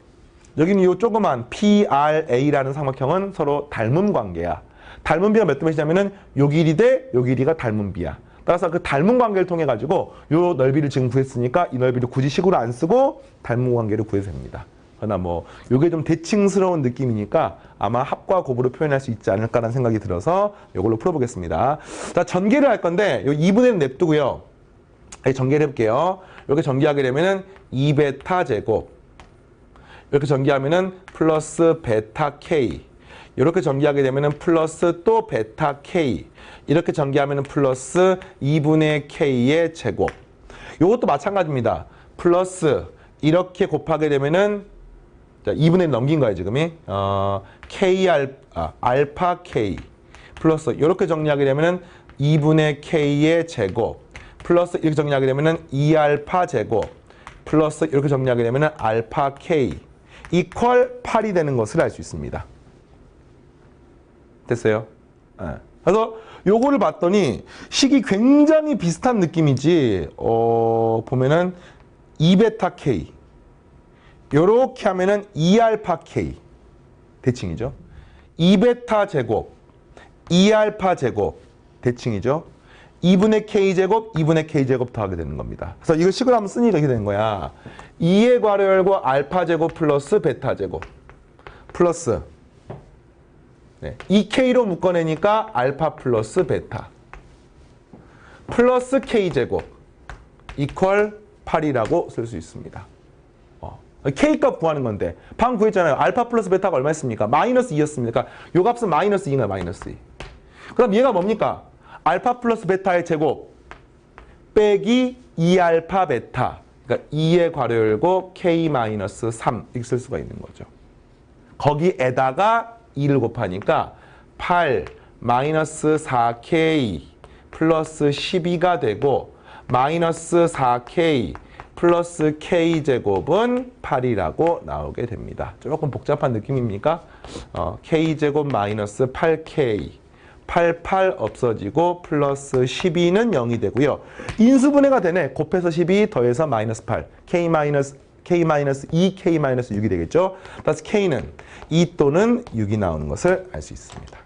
여기는 이 조그만 PRA라는 삼각형은 서로 닮은 관계야. 닮은 비가 몇 대 몇이냐면은 요 길이 대 요 길이가 닮은 비야. 따라서 그 닮은 관계를 통해 가지고 요 넓이를 지금 구했으니까 이 넓이를 굳이 식으로 안 쓰고 닮은 관계를 구해도 됩니다. 그러나 뭐 요게 좀 대칭스러운 느낌이니까 아마 합과 곱으로 표현할 수 있지 않을까라는 생각이 들어서 요걸로 풀어보겠습니다. 자, 전개를 할 건데 요 2분의 1 냅두고요. 전개를 해볼게요. 이렇게 전개하게 되면은 2베타 제곱, 이렇게 전개하면은 플러스 베타 K, 이렇게 전개하게 되면은 플러스 또 베타 K, 이렇게 전개하면은 플러스 2분의 K의 제곱. 이것도 마찬가지입니다. 플러스 이렇게 곱하게 되면은 자, 2분의 1 넘긴 거예요, 지금이. 알파 K 플러스 이렇게 정리하게 되면은 2분의 K의 제곱 플러스 이렇게 정리하게 되면은 2알파 제곱 플러스 이렇게 정리하게 되면은 알파 K 이퀄 8이 되는 것을 알 수 있습니다. 됐어요? 네. 그래서 요거를 봤더니 식이 굉장히 비슷한 느낌이지, 보면은 2베타 K 요렇게 하면은 2알파 K 대칭이죠. 2베타 제곱 2알파 제곱 대칭이죠. 2분의 K제곱 2분의 K제곱 더하게 되는 겁니다. 그래서 이걸 식으로 한번 쓰니 이렇게 되는 거야. 2의 괄호 열고 알파 제곱 플러스 베타 제곱 플러스 2K로 묶어내니까 알파 플러스 베타 플러스 K제곱 이퀄 8이라고 쓸 수 있습니다. K값 구하는 건데 방금 구했잖아요. 알파 플러스 베타가 얼마였습니까? 마이너스 2였습니까? 요 값은 마이너스 2인가요? 마이너스 2. 그럼 얘가 뭡니까? 알파 플러스 베타의 제곱 빼기 2알파 베타, 그러니까 2의 괄호 열고 K 마이너스 3 이렇게 쓸 수가 있는 거죠. 거기에다가 2를 곱하니까 8 마이너스 4K 플러스 12가 되고 마이너스 4K 플러스 K제곱은 8이라고 나오게 됩니다. 조금 복잡한 느낌입니까? K제곱 마이너스 8K 88 없어지고 플러스 12는 0이 되고요. 인수분해가 되네. 곱해서 12 더해서 마이너스 8 K 마이너스 2 K 마이너스 6이 되겠죠. 따라서 K는 2 또는 6이 나오는 것을 알 수 있습니다.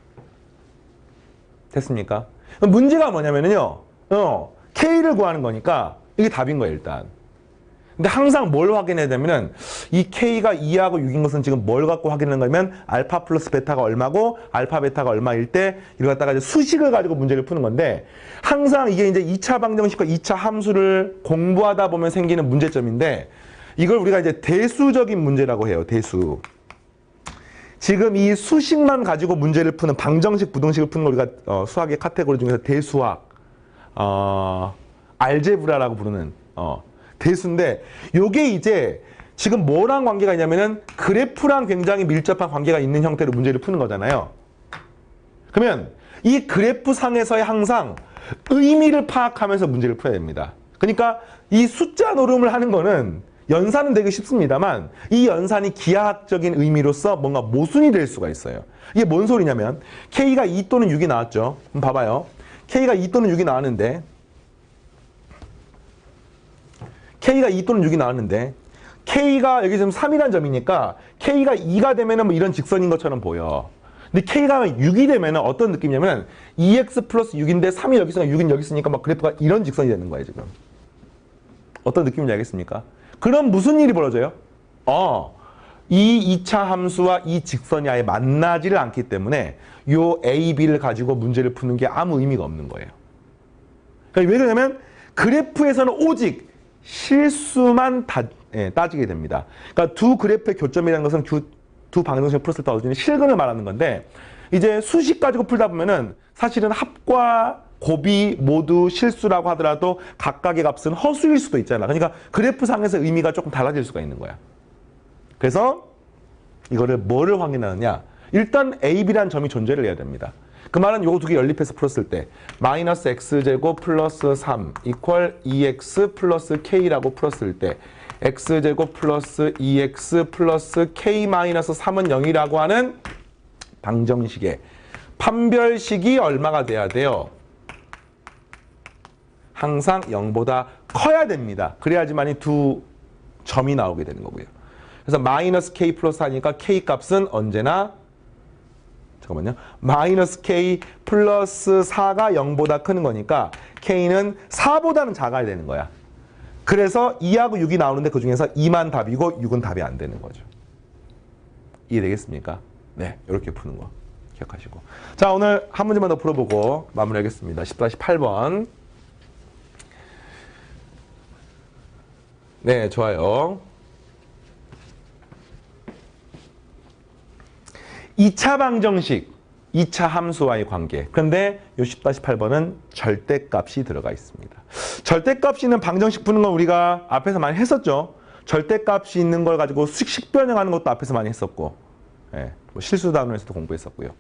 됐습니까? 문제가 뭐냐면요. K를 구하는 거니까 이게 답인 거예요, 일단. 근데 항상 뭘 확인해야 되면은 이 K가 2하고 6인 것은 지금 뭘 갖고 확인하는 거냐면 알파 플러스 베타가 얼마고 알파 베타가 얼마일 때 이걸 갖다가 이제 수식을 가지고 문제를 푸는 건데, 항상 이게 이제 2차 방정식과 2차 함수를 공부하다 보면 생기는 문제점인데, 이걸 우리가 이제 대수적인 문제라고 해요. 대수. 지금 이 수식만 가지고 문제를 푸는 방정식, 부등식을 푸는 걸 우리가 수학의 카테고리 중에서 대수학, 알제브라라고 부르는 대수인데, 요게 이제 지금 뭐랑 관계가 있냐면은 그래프랑 굉장히 밀접한 관계가 있는 형태로 문제를 푸는 거잖아요. 그러면 이 그래프 상에서의 항상 의미를 파악하면서 문제를 풀어야 됩니다. 그러니까 이 숫자 노름을 하는 거는 연산은 되게 쉽습니다만 이 연산이 기하학적인 의미로서 뭔가 모순이 될 수가 있어요. 이게 뭔 소리냐면 K가 2 또는 6이 나왔죠. 그럼 봐봐요. K가 2 또는 6이 나왔는데 K가 여기 지금 3이라는 점이니까 K가 2가 되면은 뭐 이런 직선인 것처럼 보여. 근데 K가 6이 되면은 어떤 느낌이냐면 2x 플러스 6인데 3이 여기 있으니까 6은 여기 있으니까 막 그래프가 이런 직선이 되는 거예요, 지금. 어떤 느낌인지 알겠습니까? 그럼 무슨 일이 벌어져요? 이 2차 함수와 이 직선이 아예 만나지를 않기 때문에 요 A, B를 가지고 문제를 푸는 게 아무 의미가 없는 거예요. 그러니까 왜 그러냐면 그래프에서는 오직 실수만 따지게 됩니다. 그러니까 두 그래프의 교점이라는 것은 두 방정식을 풀었을 때 얻어지는 실근을 말하는 건데, 이제 수식 가지고 풀다 보면은 사실은 합과 곱이 모두 실수라고 하더라도 각각의 값은 허수일 수도 있잖아. 그러니까 그래프상에서 의미가 조금 달라질 수가 있는 거야. 그래서 이거를 뭐를 확인하느냐? 일단 A, B라는 점이 존재를 해야 됩니다. 그 말은 요거 두 개 연립해서 풀었을 때 마이너스 x제곱 플러스 3 이퀄 2x 플러스 k라고 풀었을 때 x제곱 플러스 2x 플러스 k 마이너스 3은 0이라고 하는 방정식의 판별식이 얼마가 돼야 돼요? 항상 0보다 커야 됩니다. 그래야지만 이 두 점이 나오게 되는 거고요. 그래서 마이너스 k 플러스 4니까 k 값은 언제나 잠깐만요. 마이너스 k 플러스 4가 0보다 크는 거니까 k는 4보다는 작아야 되는 거야. 그래서 2하고 6이 나오는데 그중에서 2만 답이고 6은 답이 안 되는 거죠. 이해되겠습니까? 네, 이렇게 푸는 거 기억하시고. 자, 오늘 한 문제만 더 풀어보고 마무리하겠습니다. 10-8번. 네, 좋아요. 2차 방정식, 2차 함수와의 관계. 그런데 요 10-8번은 절대값이 들어가 있습니다. 절대값이 있는 방정식 푸는 건 우리가 앞에서 많이 했었죠. 절대값이 있는 걸 가지고 수식 변형하는 것도 앞에서 많이 했었고, 예, 뭐 실수단원에서도 공부했었고요.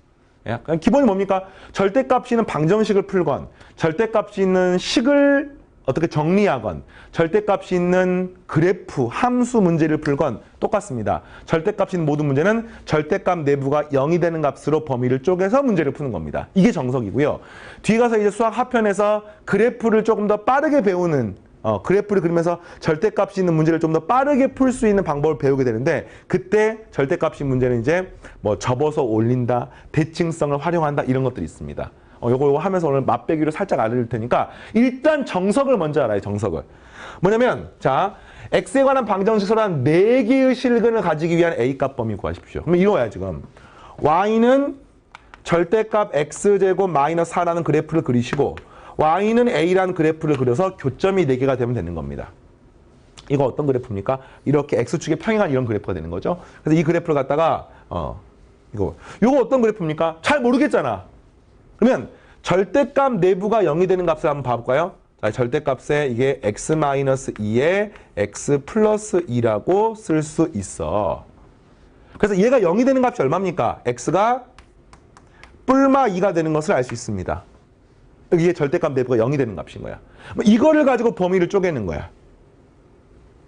예, 기본이 뭡니까? 절대값이 있는 방정식을 풀건, 절대값이 있는 식을 어떻게 정리하건, 절대값이 있는 그래프, 함수 문제를 풀건 똑같습니다. 절대값이 있는 모든 문제는 절대값 내부가 0이 되는 값으로 범위를 쪼개서 문제를 푸는 겁니다. 이게 정석이고요. 뒤에 가서 이제 수학 하편에서 그래프를 조금 더 빠르게 배우는 그래프를 그리면서 절대값이 있는 문제를 좀 더 빠르게 풀 수 있는 방법을 배우게 되는데, 그때 절대값이 문제는 이제 뭐 접어서 올린다, 대칭성을 활용한다, 이런 것들이 있습니다. 요거 하면서 오늘 맛배기로 살짝 알려줄 테니까 일단 정석을 먼저 알아요. 정석을. 뭐냐면 자, x에 관한 방정식서로 한 4개의 실근을 가지기 위한 a값 범위 구하십시오. 그러면 이거야 지금. y는 절대값 x제곱 마이너스 4라는 그래프를 그리시고 y는 a라는 그래프를 그려서 교점이 4개가 되면 되는 겁니다. 이거 어떤 그래프입니까? 이렇게 x축에 평행한 이런 그래프가 되는 거죠. 그래서 이 그래프를 갖다가 요거 어떤 그래프입니까? 잘 모르겠잖아. 그러면 절대값 내부가 0이 되는 값을 한번 봐볼까요? 자, 절대값에 이게 x-2에 x 플러스 2라고 쓸 수 있어. 그래서 얘가 0이 되는 값이 얼마입니까? x가 뿔마 2가 되는 것을 알 수 있습니다. 이게 절대값 내부가 0이 되는 값인 거야. 이거를 가지고 범위를 쪼개는 거야.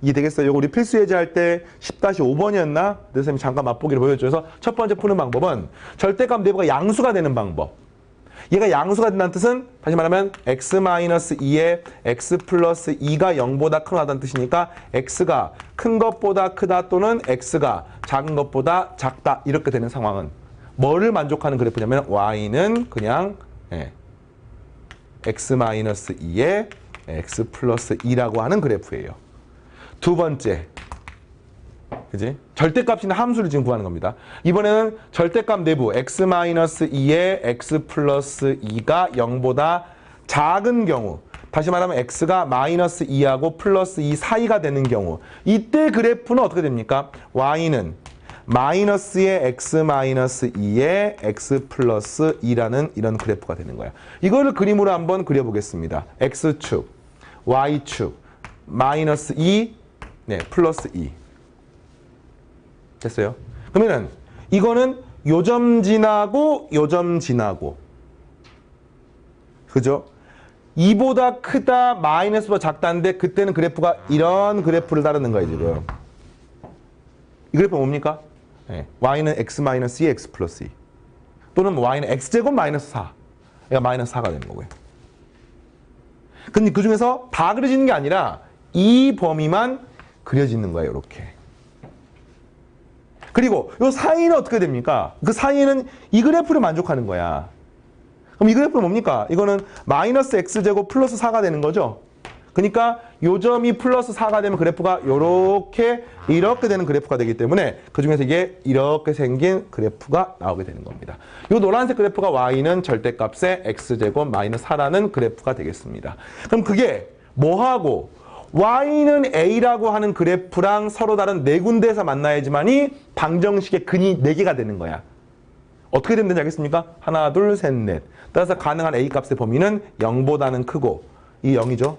이해되겠어요? 이거 우리 필수 예제할 때 10-5번이었나? 선생님이 잠깐 맛보기를 보여줘서 첫 번째 푸는 방법은 절대값 내부가 양수가 되는 방법. 얘가 양수가 된다는 뜻은 다시 말하면 x-2에 x 플러스 2가 0보다 크다는 뜻이니까 x가 큰 것보다 크다 또는 x가 작은 것보다 작다 이렇게 되는 상황은 뭐를 만족하는 그래프냐면 y는 그냥 x-2에 x 플러스 2라고 하는 그래프예요. 두 번째, 그지? 절대값 있는 함수를 지금 구하는 겁니다. 이번에는 절대값 내부 x-2에 x 플러스 2가 0보다 작은 경우, 다시 말하면 x가 마이너스 2하고 플러스 2 사이가 되는 경우, 이때 그래프는 어떻게 됩니까? y는 마이너스의 x-2에 x 플러스 2라는 이런 그래프가 되는 거야. 이거를 그림으로 한번 그려보겠습니다. x축, y축, 마이너스 2, 플러스 2. 됐어요? 그러면은 이거는 요점 지나고 요점 지나고, 그죠? 2보다 크다, 마이너스보다 작다인데 그때는 그래프가 이런 그래프를 따르는 거예요 지금. 이 그래프 뭡니까? y는 x-2, x 플러스 2 또는 y는 x제곱 마이너스 4, 얘가 마이너스 4가 되는 거고요. 근데 그 중에서 다 그려지는 게 아니라 이 범위만 그려지는 거예요 이렇게. 그리고 이 사이는 어떻게 됩니까? 그 사이에는 이 그래프를 만족하는 거야. 그럼 이 그래프는 뭡니까? 이거는 마이너스 x제곱 플러스 4가 되는 거죠. 그러니까 요점이 플러스 4가 되면 그래프가 이렇게 되는 그래프가 되기 때문에 그 중에서 이게 이렇게 생긴 그래프가 나오게 되는 겁니다. 이 노란색 그래프가 y는 절대값의 x제곱 마이너스 4라는 그래프가 되겠습니다. 그럼 그게 뭐하고 y는 a라고 하는 그래프랑 서로 다른 네 군데에서 만나야지만이 방정식의 근이 4개가 되는 거야. 어떻게 되면 되는지 알겠습니까? 하나, 둘, 셋, 넷. 따라서 가능한 a 값의 범위는 0보다는 크고, 이 0이죠.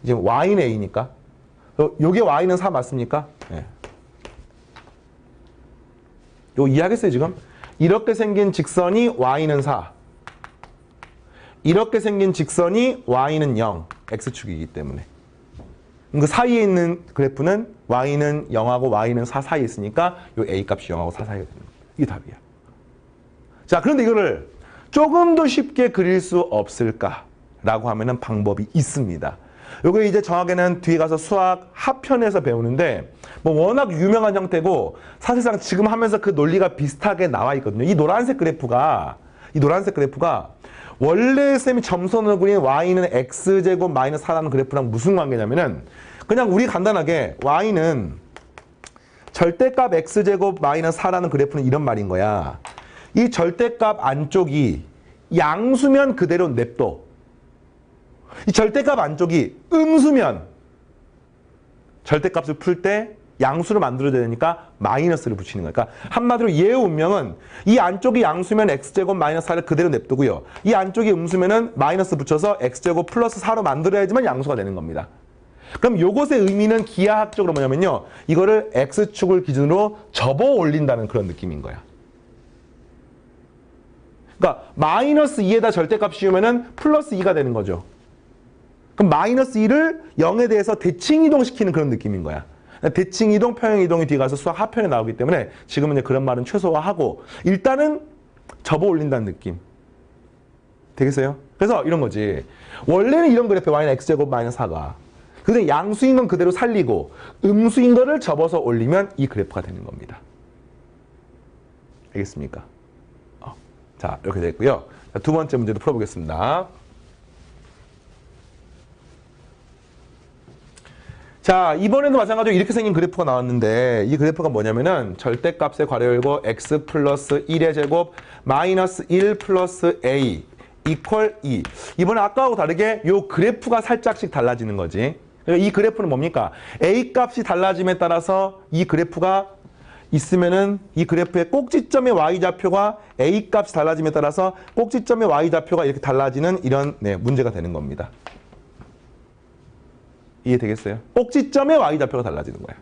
이제 y는 a니까. 요게 y는 4 맞습니까? 네. 요 이해하겠어요 지금? 이렇게 생긴 직선이 y는 4. 이렇게 생긴 직선이 y는 0. x축이기 때문에. 그 사이에 있는 그래프는 y는 0하고 y는 4 사이에 있으니까 요 a 값이 0하고 4 사이에 됩니다. 이게 답이야. 자, 그런데 이거를 조금 더 쉽게 그릴 수 없을까라고 하면은 방법이 있습니다. 요거 이제 정확하게는 뒤에 가서 수학 하편에서 배우는데 뭐 워낙 유명한 형태고 사실상 지금 하면서 그 논리가 비슷하게 나와 있거든요. 이 노란색 그래프가 원래 쌤이 점선으로 그린 y는 x제곱 마이너스 4라는 그래프랑 무슨 관계냐면은 그냥 우리 간단하게 y는 절대값 x제곱 마이너스 4라는 그래프는 이런 말인 거야. 이 절대값 안쪽이 양수면 그대로 냅둬. 이 절대값 안쪽이 음수면 절대값을 풀 때 양수를 만들어줘야 되니까 마이너스를 붙이는 거야. 그러니까 한마디로 얘의 운명은 이 안쪽이 양수면 x제곱 마이너스 4를 그대로 냅두고요. 이 안쪽이 음수면은 마이너스 붙여서 x제곱 플러스 4로 만들어야지만 양수가 되는 겁니다. 그럼 요것의 의미는 기하학적으로 뭐냐면요. 이거를 x축을 기준으로 접어 올린다는 그런 느낌인 거야. 그러니까 마이너스 2에다 절대값 씌우면은 플러스 2가 되는 거죠. 그럼 마이너스 2를 0에 대해서 대칭이동시키는 그런 느낌인 거야. 대칭이동, 평행이동이 뒤에 가서 수학 하편에 나오기 때문에 지금은 이제 그런 말은 최소화하고 일단은 접어 올린다는 느낌. 되겠어요? 그래서 이런 거지. 원래는 이런 그래프 y는 x제곱 마이너스 4가 근데 양수인 건 그대로 살리고 음수인 거를 접어서 올리면 이 그래프가 되는 겁니다. 알겠습니까? 자, 이렇게 됐고요. 자, 두 번째 문제도 풀어보겠습니다. 자, 이번에도 마찬가지로 이렇게 생긴 그래프가 나왔는데 이 그래프가 뭐냐면은 절대값의 괄호 열고 x 플러스 1의 제곱 마이너스 1 플러스 a 이퀄 2. 이번에 아까하고 다르게 이 그래프가 살짝씩 달라지는 거지. 그러니까 이 그래프는 뭡니까? a 값이 달라짐에 따라서 이 그래프가 있으면은 이 그래프의 꼭지점의 y좌표가 a 값이 달라짐에 따라서 꼭지점의 y좌표가 이렇게 달라지는 이런 문제가 되는 겁니다. 이해되겠어요? 꼭지점의 y좌표가 달라지는 거야.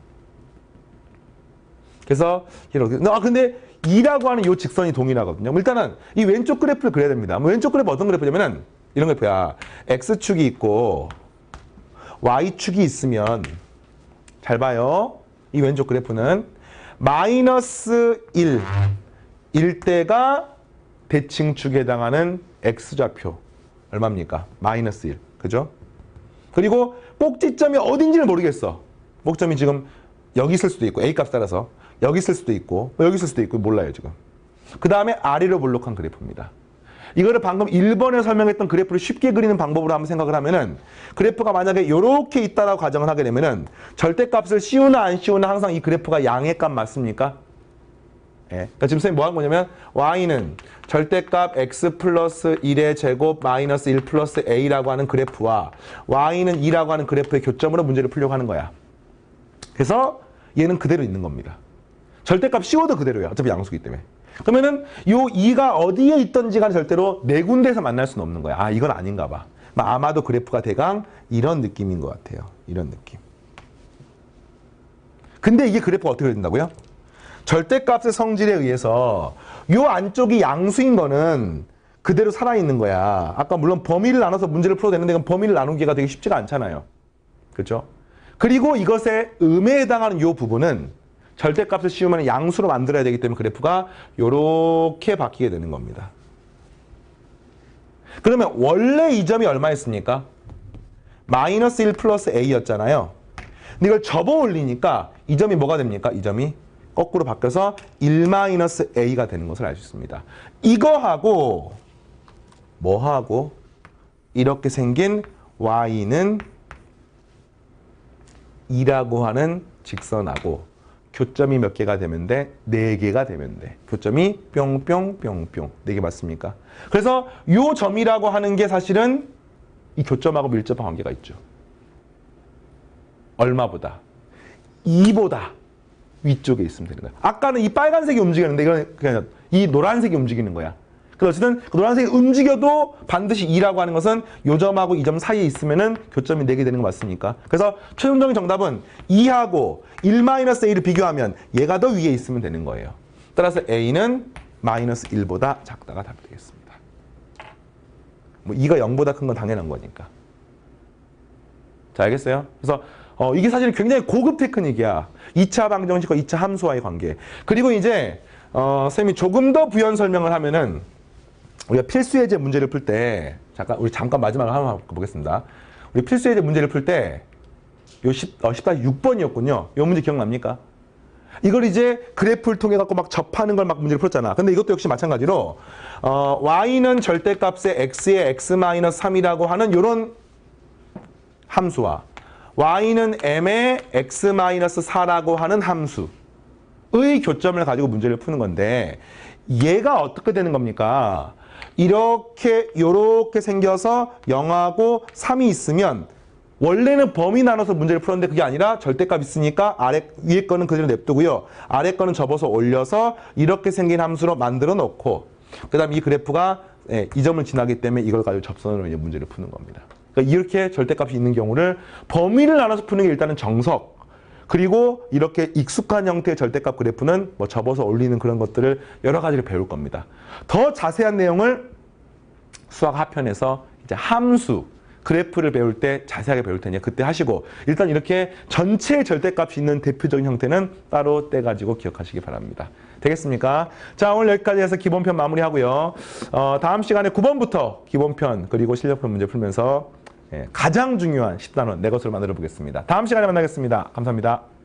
그래서 이렇게 근데 2라고 하는 이 직선이 동일하거든요. 일단은 이 왼쪽 그래프를 그려야 됩니다. 왼쪽 그래프 어떤 그래프냐면은 이런 그래프야. x축이 있고 y축이 있으면 잘 봐요. 이 왼쪽 그래프는 마이너스 1일 때가 대칭축에 해당하는 x좌표 얼마입니까? 마이너스 1. 그죠? 그리고 꼭지점이 어딘지를 모르겠어. 꼭지점이 지금 여기 있을 수도 있고 A 값 따라서 여기 있을 수도 있고 여기 있을 수도 있고 몰라요 지금. 그 다음에 아래로 볼록한 그래프입니다. 이거를 방금 1번에 설명했던 그래프를 쉽게 그리는 방법으로 한번 생각을 하면은 그래프가 만약에 이렇게 있다라고 가정을 하게 되면은 절대값을 씌우나 안 씌우나 항상 이 그래프가 양의 값 맞습니까? 예. 그러니까 지금 선생님이 뭐 한 거냐면 y는 절대값 x 플러스 1의 제곱 마이너스 1 플러스 a라고 하는 그래프와 y는 2라고 하는 그래프의 교점으로 문제를 풀려고 하는 거야. 그래서 얘는 그대로 있는 겁니다. 절대값 씌워도 그대로야. 어차피 양수기 때문에. 그러면은 요 2가 어디에 있던지 간에 절대로 네 군데에서 만날 수는 없는 거야. 아, 이건 아닌가 봐. 아마도 그래프가 대강 이런 느낌인 것 같아요. 이런 느낌. 근데 이게 그래프가 어떻게 된다고요? 절대값의 성질에 의해서 요 안쪽이 양수인 거는 그대로 살아있는 거야. 아까 물론 범위를 나눠서 문제를 풀어도 되는데 이건 범위를 나누기가 되게 쉽지가 않잖아요. 그렇죠? 그리고 이것의 음에 해당하는 요 부분은 절대값을 씌우면 양수로 만들어야 되기 때문에 그래프가 요렇게 바뀌게 되는 겁니다. 그러면 원래 이 점이 얼마였습니까? 마이너스 1 플러스 a였잖아요. 근데 이걸 접어 올리니까 이 점이 뭐가 됩니까? 이 점이 거꾸로 바뀌어서 1 마이너스 a가 되는 것을 알 수 있습니다. 이거하고 뭐하고 이렇게 생긴 y는 2라고 하는 직선하고 교점이 몇 개가 되면 돼? 4개가 되면 돼. 교점이 뿅뿅뿅뿅 4개 맞습니까? 그래서 요 점이라고 하는 게 사실은 이 교점하고 밀접한 관계가 있죠. 얼마보다? 2보다 위쪽에 있으면 되는 거야. 아까는 이 빨간색이 움직였는데 이건 그냥 이 노란색이 움직이는 거야. 그래서 어쨌든 그 노란색이 움직여도 반드시 2라고 하는 것은 요 점하고 이 점 사이에 있으면은 교점이 4개 되는 거 맞습니까? 그래서 최종적인 정답은 2하고 1-a를 비교하면 얘가 더 위에 있으면 되는 거예요. 따라서 a는 마이너스 1보다 작다가 답이 되겠습니다. 뭐 2가 0보다 큰 건 당연한 거니까. 자, 알겠어요? 그래서 이게 사실 굉장히 고급 테크닉이야. 2차 방정식과 2차 함수와의 관계. 그리고 이제 쌤이 조금 더 부연 설명을 하면은 우리가 필수 예제 문제를 풀 때 우리 잠깐 마지막으로 한번 보겠습니다. 우리 필수예제 문제를 풀 때 요 6번이었군요. 요 문제 기억납니까? 이걸 이제 그래프를 통해 갖고 막 접하는 걸 막 문제를 풀었잖아. 근데 이것도 역시 마찬가지로 y는 절대값의 x의 x-3이라고 하는 요런 함수와 y는 m의 x-4라고 하는 함수의 교점을 가지고 문제를 푸는 건데 얘가 어떻게 되는 겁니까? 요렇게 생겨서 0하고 3이 있으면 원래는 범위 나눠서 문제를 풀었는데 그게 아니라 절대값 있으니까 위에 거는 그대로 냅두고요. 아래 거는 접어서 올려서 이렇게 생긴 함수로 만들어 놓고 그 다음 이 그래프가 이 점을 지나기 때문에 이걸 가지고 접선으로 이제 문제를 푸는 겁니다. 그러니까 이렇게 절대값이 있는 경우를 범위를 나눠서 푸는 게 일단은 정석. 그리고 이렇게 익숙한 형태의 절대값 그래프는 뭐 접어서 올리는 그런 것들을 여러 가지를 배울 겁니다. 더 자세한 내용을 수학 하편에서 이제 함수, 그래프를 배울 때 자세하게 배울 테니까 그때 하시고 일단 이렇게 전체 절대값이 있는 대표적인 형태는 따로 떼가지고 기억하시기 바랍니다. 되겠습니까? 자, 오늘 여기까지 해서 기본편 마무리하고요. 다음 시간에 9번부터 기본편 그리고 실력편 문제 풀면서 가장 중요한 10단원 내 것으로 만들어 보겠습니다. 다음 시간에 만나겠습니다. 감사합니다.